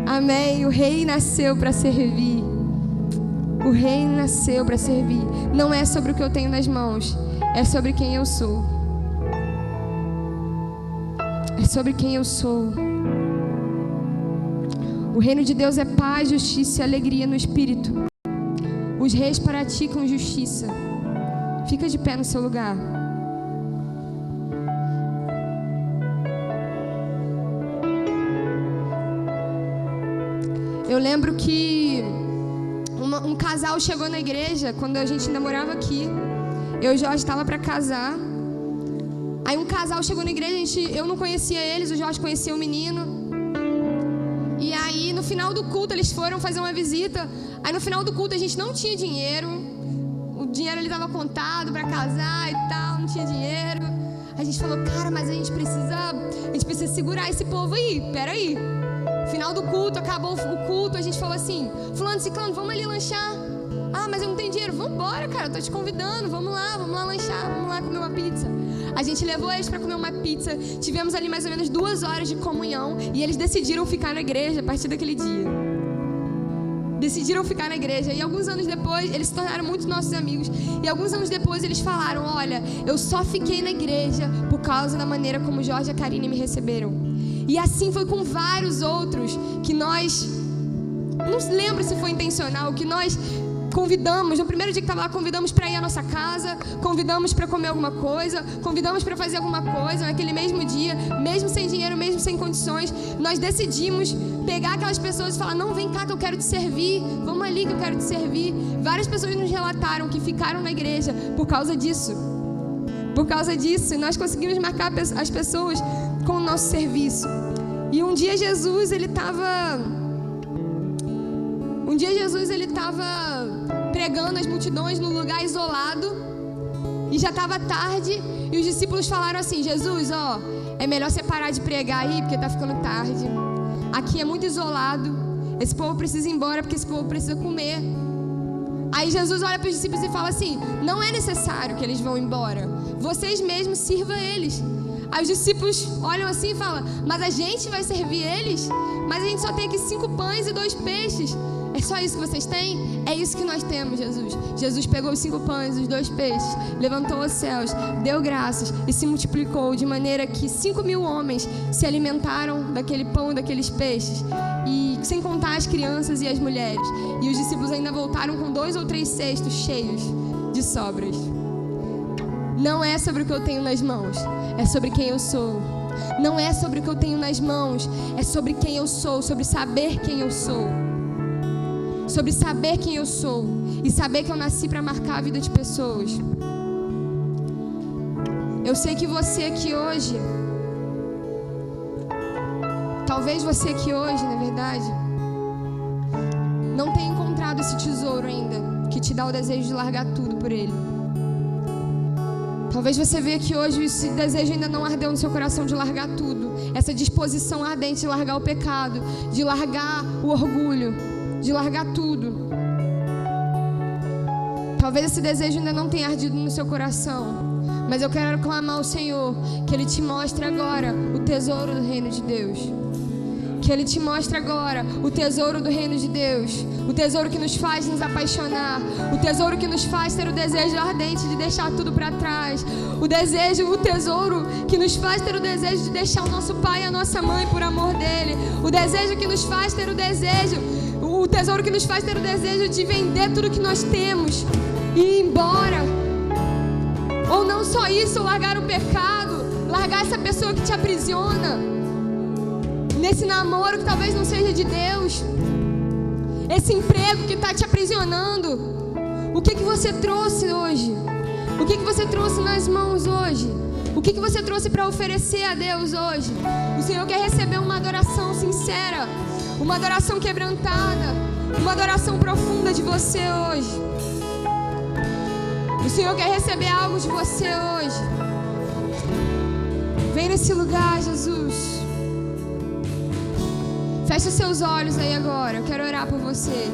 Amém. O rei nasceu para servir. O rei nasceu para servir. Não é sobre o que eu tenho nas mãos, é sobre quem eu sou. É sobre quem eu sou. O reino de Deus é paz, justiça e alegria no espírito. Os reis praticam justiça. Fica de pé no seu lugar. Eu lembro que um casal chegou na igreja quando a gente ainda morava aqui. Eu e o Jorge estava para casar. Aí um casal chegou na igreja, eu não conhecia eles, o Jorge conhecia o menino. E aí no final do culto eles foram fazer uma visita. Aí no final do culto a gente não tinha dinheiro. O dinheiro ele estava contado para casar e tal, não tinha dinheiro. A gente falou, cara, mas a gente precisa segurar esse povo aí, peraí. Final do culto, acabou o culto, a gente falou assim, fulano, ciclano, vamos ali lanchar. Ah, mas eu não tenho dinheiro. Vambora, cara, eu tô te convidando, vamos lá lanchar, vamos lá comer uma pizza. A gente levou eles para comer uma pizza, tivemos ali mais ou menos 2 horas de comunhão e eles decidiram ficar na igreja a partir daquele dia. Decidiram ficar na igreja e alguns anos depois, eles se tornaram muito nossos amigos. E alguns anos depois eles falaram, olha, eu só fiquei na igreja por causa da maneira como o Jorge e a Karine me receberam. E assim foi com vários outros que nós, não lembro se foi intencional, que nós convidamos, no primeiro dia que estava lá, convidamos para ir à nossa casa, convidamos para comer alguma coisa, convidamos para fazer alguma coisa. Naquele mesmo dia, mesmo sem dinheiro, mesmo sem condições, nós decidimos pegar aquelas pessoas e falar, não, vem cá que eu quero te servir, vamos ali que eu quero te servir. Várias pessoas nos relataram que ficaram na igreja por causa disso. Por causa disso, nós conseguimos marcar as pessoas com o nosso serviço. E um dia Jesus, ele estava pregando as multidões num lugar isolado e já estava tarde e os discípulos falaram assim, Jesus, ó, é melhor você parar de pregar aí porque tá ficando tarde. Aqui é muito isolado, esse povo precisa ir embora porque esse povo precisa comer. Aí Jesus olha para os discípulos e fala assim, não é necessário que eles vão embora, vocês mesmos sirvam eles. Aí os discípulos olham assim e falam, mas a gente vai servir eles? Mas a gente só tem aqui 5 pães e 2 peixes. É só isso que vocês têm? É isso que nós temos, Jesus. Jesus pegou os 5 pães e os 2 peixes, levantou os céus, deu graças e se multiplicou de maneira que 5.000 homens se alimentaram daquele pão e daqueles peixes. E sem contar as crianças e as mulheres. E os discípulos ainda voltaram com 2 ou 3 cestos cheios de sobras. Não é sobre o que eu tenho nas mãos, é sobre quem eu sou. Não é sobre o que eu tenho nas mãos, é sobre quem eu sou, sobre saber quem eu sou. Sobre saber quem eu sou e saber que eu nasci para marcar a vida de pessoas. Eu sei que você aqui hoje, talvez você aqui hoje, na verdade, não tenha encontrado esse tesouro ainda, que te dá o desejo de largar tudo por ele. Talvez você veja que hoje esse desejo ainda não ardeu no seu coração de largar tudo. Essa disposição ardente de largar o pecado, de largar o orgulho, de largar tudo. Talvez esse desejo ainda não tenha ardido no seu coração. Mas eu quero clamar ao Senhor que Ele te mostre agora o tesouro do reino de Deus. Que Ele te mostre agora o tesouro do reino de Deus. O tesouro que nos faz nos apaixonar. O tesouro que nos faz ter o desejo ardente de deixar tudo para trás. O tesouro que nos faz ter o desejo de deixar o nosso pai e a nossa mãe por amor dEle. O desejo que nos faz ter o tesouro que nos faz ter o desejo de vender tudo que nós temos e ir embora. Ou não só isso, largar o pecado, largar essa pessoa que te aprisiona, nesse namoro que talvez não seja de Deus, esse emprego que está te aprisionando. O que você trouxe hoje? O que você trouxe nas mãos hoje? O que você trouxe para oferecer a Deus hoje? O Senhor quer receber uma adoração sincera, uma adoração quebrantada, uma adoração profunda de você hoje. O Senhor quer receber algo de você hoje. Vem nesse lugar, Jesus. Feche os seus olhos aí agora. Eu quero orar por você.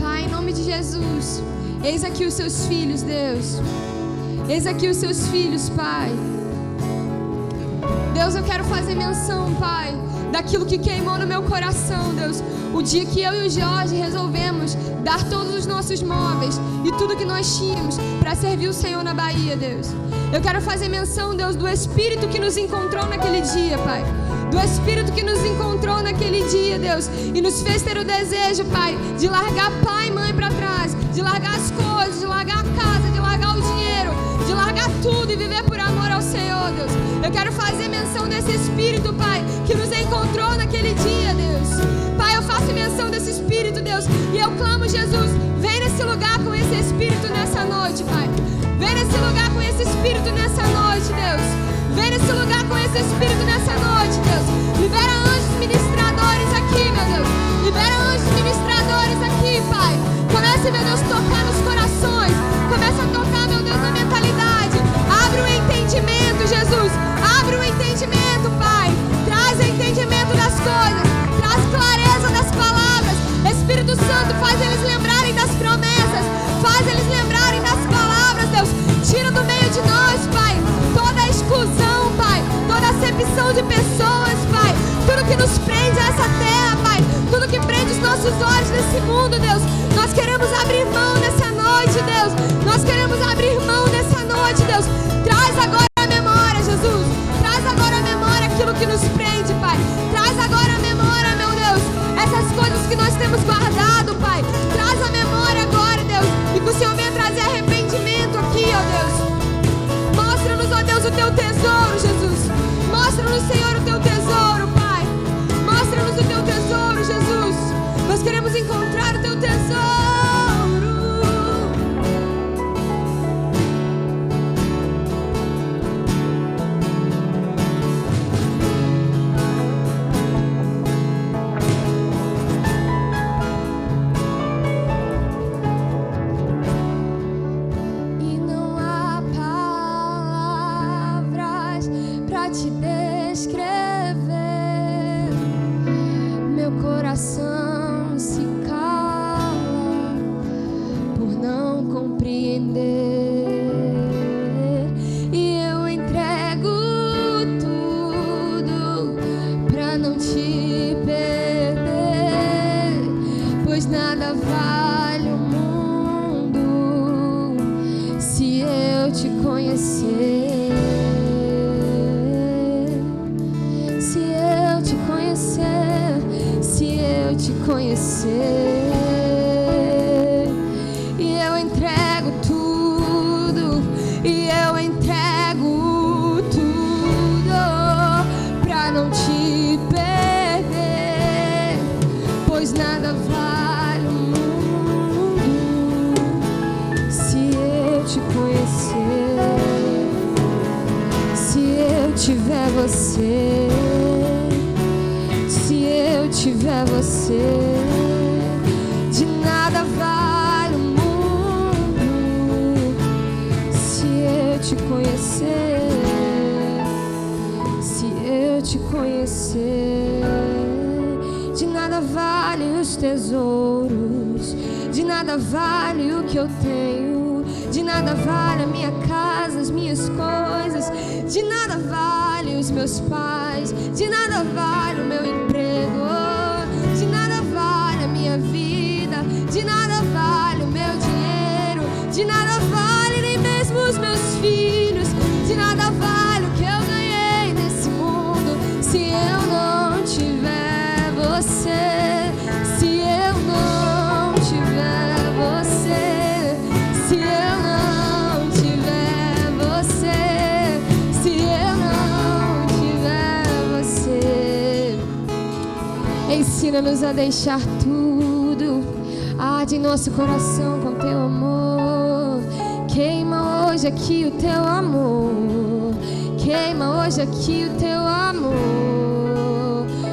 Pai, em nome de Jesus, eis aqui os seus filhos, Deus. Eis aqui os seus filhos, Pai. Deus, eu quero fazer menção, Pai, daquilo que queimou no meu coração, Deus. O dia que eu e o Jorge resolvemos dar todos os nossos móveis e tudo que nós tínhamos para servir o Senhor na Bahia, Deus. Eu quero fazer menção, Deus, do Espírito que nos encontrou naquele dia, Pai. Do Espírito que nos encontrou naquele dia, Deus, e nos fez ter o desejo, Pai, de largar pai e mãe para trás, de largar as coisas, de largar a casa, de largar o dinheiro, de largar tudo e viver por amor ao Senhor, Deus. Eu quero fazer menção desse Espírito, Pai, que nos encontrou naquele dia, Deus. Pai, eu faço menção desse Espírito, Deus, e eu clamo, Jesus, vem nesse lugar com esse Espírito nessa noite, Pai. Vem nesse lugar com esse Espírito nessa noite, Deus. Vem nesse lugar com esse Espírito nessa noite, Deus. Libera anjos ministradores aqui, meu Deus. Libera anjos ministradores aqui, Pai. Comece, meu Deus, a tocar nos corações. Começa a tocar, meu Deus, na mentalidade. Abre o entendimento. nossos olhos desse mundo, Deus. Nós queremos abrir mão nessa noite, Deus. Nós queremos abrir mão nessa noite, Deus. Traz agora a memória, Jesus. Traz agora a memória aquilo que nos prende, Pai. Traz agora a memória, meu Deus, essas coisas que nós temos guardado, Pai. Traz a memória agora, Deus. E que o Senhor venha trazer arrependimento aqui, ó Deus. Mostra-nos, ó Deus, o teu tesouro, Jesus. Mostra-nos, Senhor, o teu tesouro, Pai. Mostra-nos o teu tesouro, Jesus. Nós queremos encontrar o teu tesouro. E não há palavras pra te descrever. Meu coração se cala por não compreender. E eu entrego tudo pra não te perder, pois nada vale o mundo se eu te conhecer. Se eu te conhecer, se eu te conhecer. E eu entrego tudo, e eu entrego tudo pra não te perder, pois nada vale o mundo se eu te conhecer. Se eu tiver você, se eu tiver você, de nada vale o mundo. Se eu te conhecer, se eu te conhecer, de nada vale os tesouros, de nada vale o que eu tenho, de nada vale a minha casa, as minhas coisas, de nada vale os meus pais, de nada vale o meu emprego, de nada vale a minha vida, de nada vale o meu dinheiro, de nada vale nem mesmo os meus filhos, de nada vale o que eu ganhei nesse mundo, se eu não tiver você, se eu não tiver você, se eu não tiver você, se eu não tiver você. Ensina-nos a deixar tudo, arde em nosso coração com teu amor. Queima hoje aqui o teu amor, queima hoje aqui o teu amor.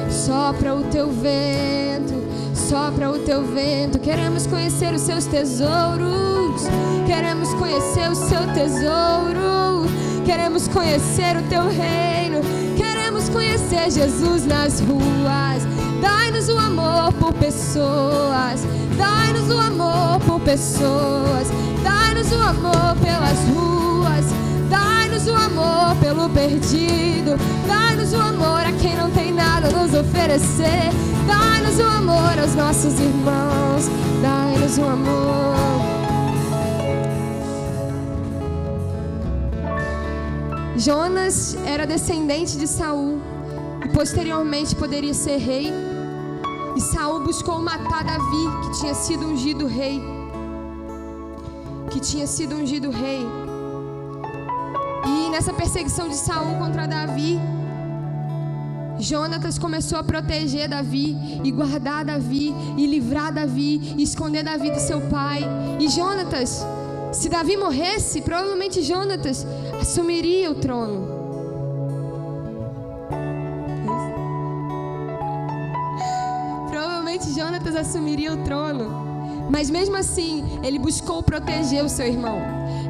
Sopra o teu vento, sopra o teu vento. Queremos conhecer os seus tesouros, queremos conhecer o seu tesouro, queremos conhecer o teu reino, queremos conhecer Jesus nas ruas. Dai-nos o amor por pessoas, dai-nos o amor por pessoas, dai-nos o amor pelas ruas, dai-nos o amor pelo perdido, dai-nos o amor a quem não tem nada a nos oferecer, dai-nos o amor aos nossos irmãos, dai-nos o amor. Jonas era descendente de Saul e posteriormente poderia ser rei. E Saul buscou matar Davi, que tinha sido ungido rei. E nessa perseguição de Saul contra Davi, Jonatas começou a proteger Davi e guardar Davi e livrar Davi e esconder Davi do seu pai. E Jonatas, se Davi morresse, provavelmente Jonatas assumiria o trono. Jonatas assumiria o trono. Mas mesmo assim, ele buscou proteger o seu irmão.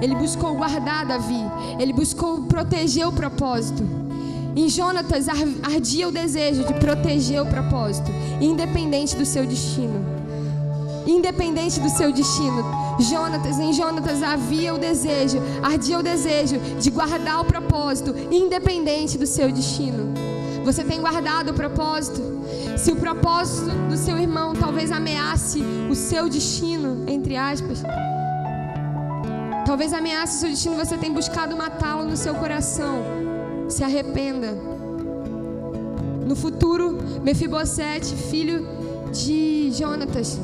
Ele buscou guardar Davi. Ele buscou proteger o propósito. Em Jonatas ardia o desejo de proteger o propósito, independente do seu destino. Independente do seu destino. Em Jonatas havia o desejo, ardia o desejo de guardar o propósito, independente do seu destino. Você tem guardado o propósito? Se o propósito do seu irmão talvez ameace o seu destino, entre aspas, talvez ameace o seu destino, você tem buscado matá-lo no seu coração. Se arrependa. No futuro, Mefibosete, filho de Jonatas,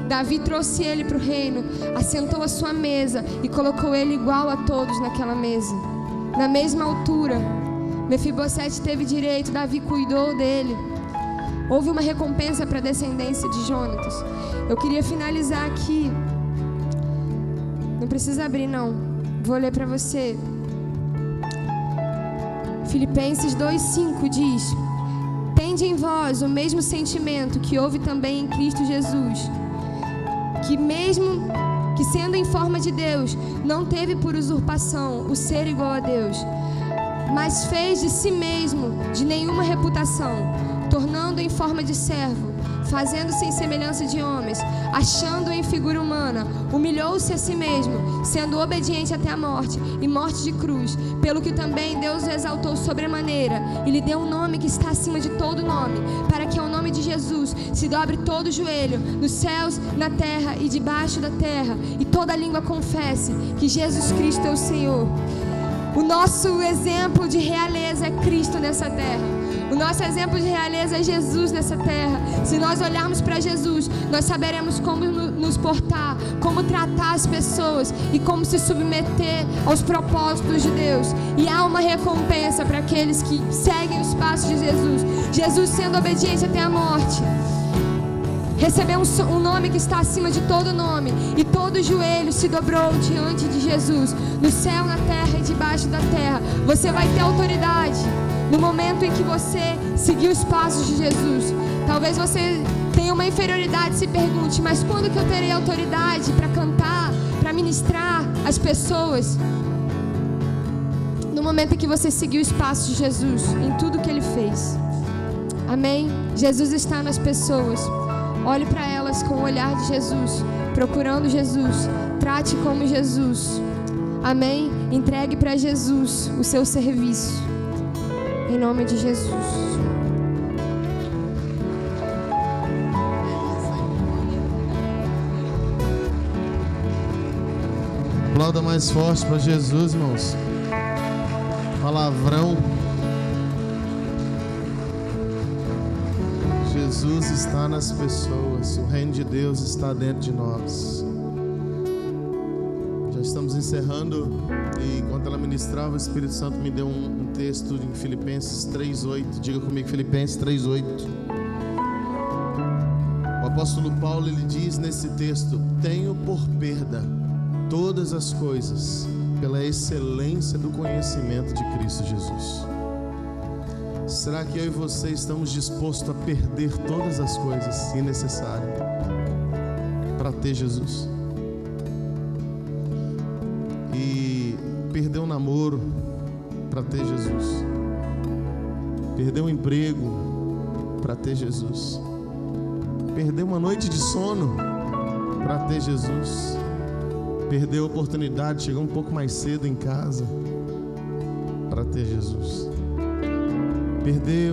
Davi trouxe ele para o reino, assentou à sua mesa e colocou ele igual a todos naquela mesa, na mesma altura. Mefibosete teve direito, Davi cuidou dele. Houve uma recompensa para a descendência de Jonatas. Eu queria finalizar aqui. Não precisa abrir não, vou ler para você. Filipenses 2:5 diz: tende em vós o mesmo sentimento que houve também em Cristo Jesus, que mesmo que sendo em forma de Deus, não teve por usurpação o ser igual a Deus, mas fez de si mesmo de nenhuma reputação, tornando em forma de servo, fazendo-se em semelhança de homens, achando em figura humana, humilhou-se a si mesmo, sendo obediente até a morte, e morte de cruz, pelo que também Deus o exaltou sobremaneira, e lhe deu um nome que está acima de todo nome, para que ao nome de Jesus se dobre todo o joelho, nos céus, na terra e debaixo da terra, e toda língua confesse que Jesus Cristo é o Senhor. O nosso exemplo de realeza é Cristo nessa terra. O nosso exemplo de realeza é Jesus nessa terra. Se nós olharmos para Jesus, nós saberemos como nos portar, como tratar as pessoas e como se submeter aos propósitos de Deus. E há uma recompensa para aqueles que seguem os passos de Jesus. Jesus, sendo obediente até a morte, recebeu um nome que está acima de todo nome, e todo joelho se dobrou diante de Jesus, no céu, na terra e debaixo da terra. Você vai ter autoridade no momento em que você seguir os passos de Jesus. Talvez você tenha uma inferioridade, se pergunte: mas quando que eu terei autoridade para cantar, para ministrar as pessoas? No momento em que você seguir os passos de Jesus, em tudo que Ele fez. Amém? Jesus está nas pessoas. Olhe para elas com o olhar de Jesus, procurando Jesus. Trate como Jesus. Amém? Entregue para Jesus o seu serviço. Em nome de Jesus. Aplauda mais forte para Jesus, irmãos. Palavrão. Jesus está nas pessoas, o reino de Deus está dentro de nós. Já estamos encerrando, e enquanto ela ministrava, o Espírito Santo me deu um texto em Filipenses 3:8. Diga comigo, Filipenses 3:8. O apóstolo Paulo, ele diz nesse texto: tenho por perda todas as coisas pela excelência do conhecimento de Cristo Jesus. Será que eu e você estamos dispostos a perder todas as coisas, se necessário, para ter Jesus? E perder um namoro para ter Jesus, perder um emprego para ter Jesus, perder uma noite de sono para ter Jesus, perder a oportunidade de chegar um pouco mais cedo em casa para ter Jesus, perder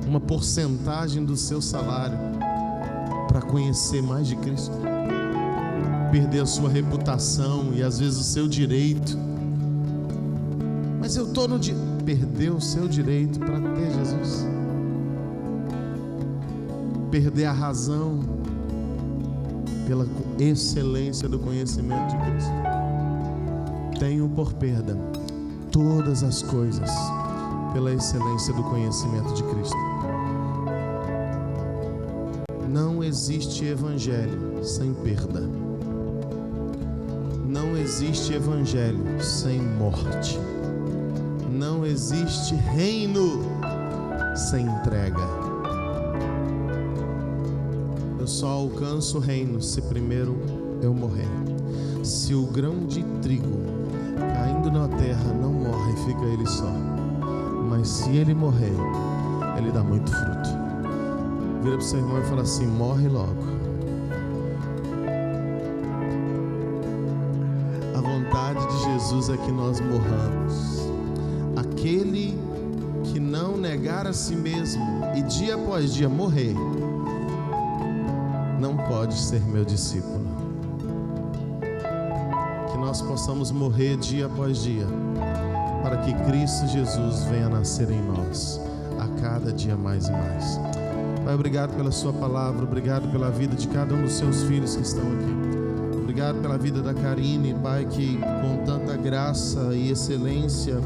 uma porcentagem do seu salário para conhecer mais de Cristo, perder a sua reputação e às vezes o seu direito. Mas eu estou no direito. Perder o seu direito para ter Jesus, perder a razão pela excelência do conhecimento de Cristo. Tenho por perda todas as coisas pela excelência do conhecimento de Cristo. Não existe evangelho sem perda. Não existe evangelho sem morte. Não existe reino sem entrega. Eu só alcanço o reino se primeiro eu morrer. Se o grão de trigo caindo na terra não morre, fica ele só. Mas se ele morrer, ele dá muito fruto. Vira para o seu irmão e fala assim: morre logo. A vontade de Jesus é que nós morramos. Aquele que não negar a si mesmo e dia após dia morrer, não pode ser meu discípulo. Que nós possamos morrer dia após dia, para que Cristo Jesus venha nascer em nós, a cada dia mais e mais. Pai, obrigado pela sua palavra, obrigado pela vida de cada um dos seus filhos que estão aqui. Obrigado pela vida da Karine, Pai, que com tanta graça e excelência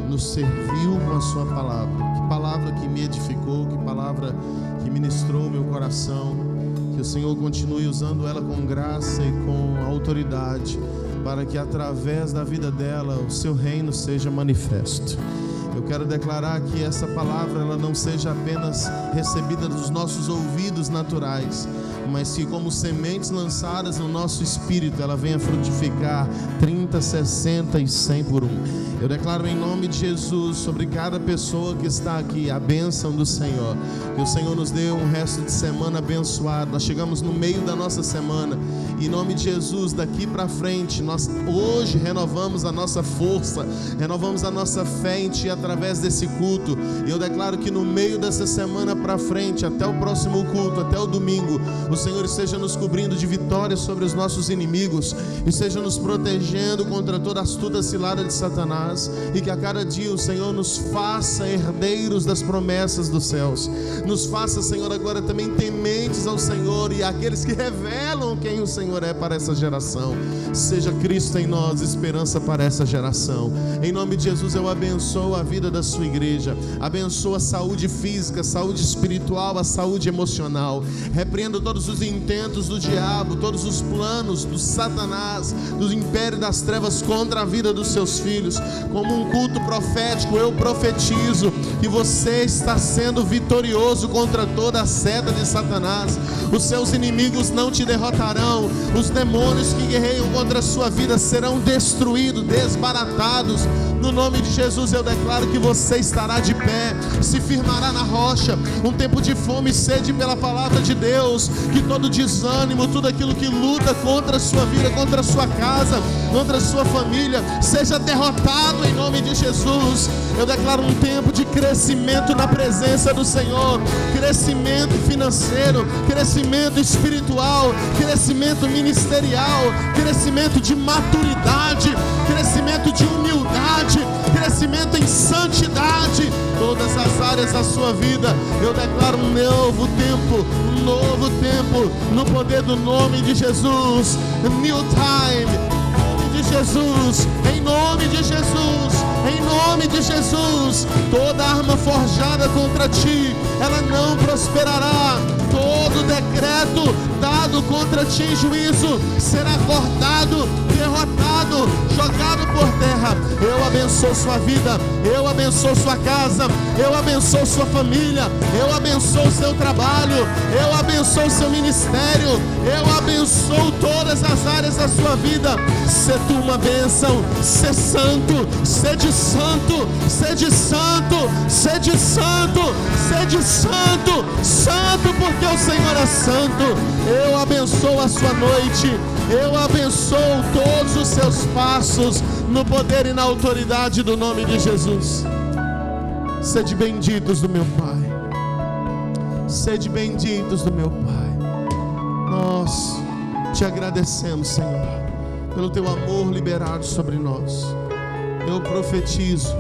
nos serviu com a sua palavra. Que palavra que me edificou, que palavra que ministrou meu coração. Que o Senhor continue usando ela com graça e com autoridade, para que através da vida dela o seu reino seja manifesto. Eu quero declarar que essa palavra ela não seja apenas recebida dos nossos ouvidos naturais, mas que como sementes lançadas no nosso espírito, ela venha frutificar 30, 60 e 100 por um. Eu declaro em nome de Jesus sobre cada pessoa que está aqui a bênção do Senhor. Que o Senhor nos dê um resto de semana abençoado. Nós chegamos no meio da nossa semana. E em nome de Jesus, daqui para frente, nós hoje renovamos a nossa força, renovamos a nossa fé em Ti através desse culto. E eu declaro que no meio dessa semana para frente, até o próximo culto, até o domingo, o Senhor esteja nos cobrindo de vitórias sobre os nossos inimigos, esteja nos protegendo contra toda astuta cilada de Satanás, e que a cada dia o Senhor nos faça herdeiros das promessas dos céus. Nos faça, Senhor, agora também tementes ao Senhor e aqueles que revelam quem o Senhor é para essa geração. Seja Cristo em nós, esperança para essa geração. Em nome de Jesus eu abençoo a vida da sua igreja, abençoo a saúde física, a saúde espiritual, a saúde emocional. Repreendo todos os intentos do diabo, todos os planos do Satanás, do império das trevas contra a vida dos seus filhos. Como um culto profético, eu profetizo que você está sendo vitorioso contra toda a seta de Satanás. Os seus inimigos não te derrotarão. Os demônios que guerreiam contra a sua vida serão destruídos, desbaratados. No nome de Jesus eu declaro que você estará de pé, se firmará na rocha. Um tempo de fome e sede pela palavra de Deus. Que todo desânimo, tudo aquilo que luta contra a sua vida, contra a sua casa, contra a sua família, seja derrotado em nome de Jesus. Eu declaro um tempo de crescimento na presença do Senhor. Crescimento financeiro, crescimento espiritual, crescimento ministerial, crescimento de maturidade, crescimento de humildade, crescimento em santidade. Todas as áreas da sua vida, eu declaro um novo tempo, no poder do nome de Jesus. New time, em nome de Jesus, em nome de Jesus, em nome de Jesus. Toda arma forjada contra ti, ela não prosperará. Todo decreto dado contra ti em juízo será cortado, derrotado, jogado por terra. Eu abençoo sua vida, eu abençoo sua casa, eu abençoo sua família, eu abençoo seu trabalho, eu abençoo seu ministério, eu abençoo todas as áreas da sua vida. Sê tu uma bênção, sê santo, sede santo, sede santo, sede santo, sede santo, santo porque o Senhor é santo. Eu abençoo a sua noite, eu abençoo todos os seus passos, no poder e na autoridade do nome de Jesus. Sede benditos do meu Pai, sede benditos do meu Pai. Nós te agradecemos, Senhor, pelo teu amor liberado sobre nós. Eu profetizo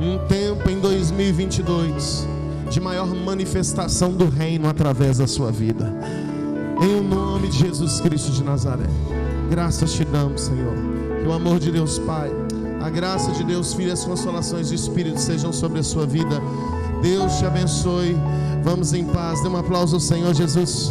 um tempo em 2022 de maior manifestação do reino através da sua vida. Em o nome de Jesus Cristo de Nazaré, graças te damos, Senhor. Que o amor de Deus Pai, a graça de Deus Filho e as consolações do Espírito sejam sobre a sua vida. Deus te abençoe. Vamos em paz. Dê um aplauso ao Senhor Jesus.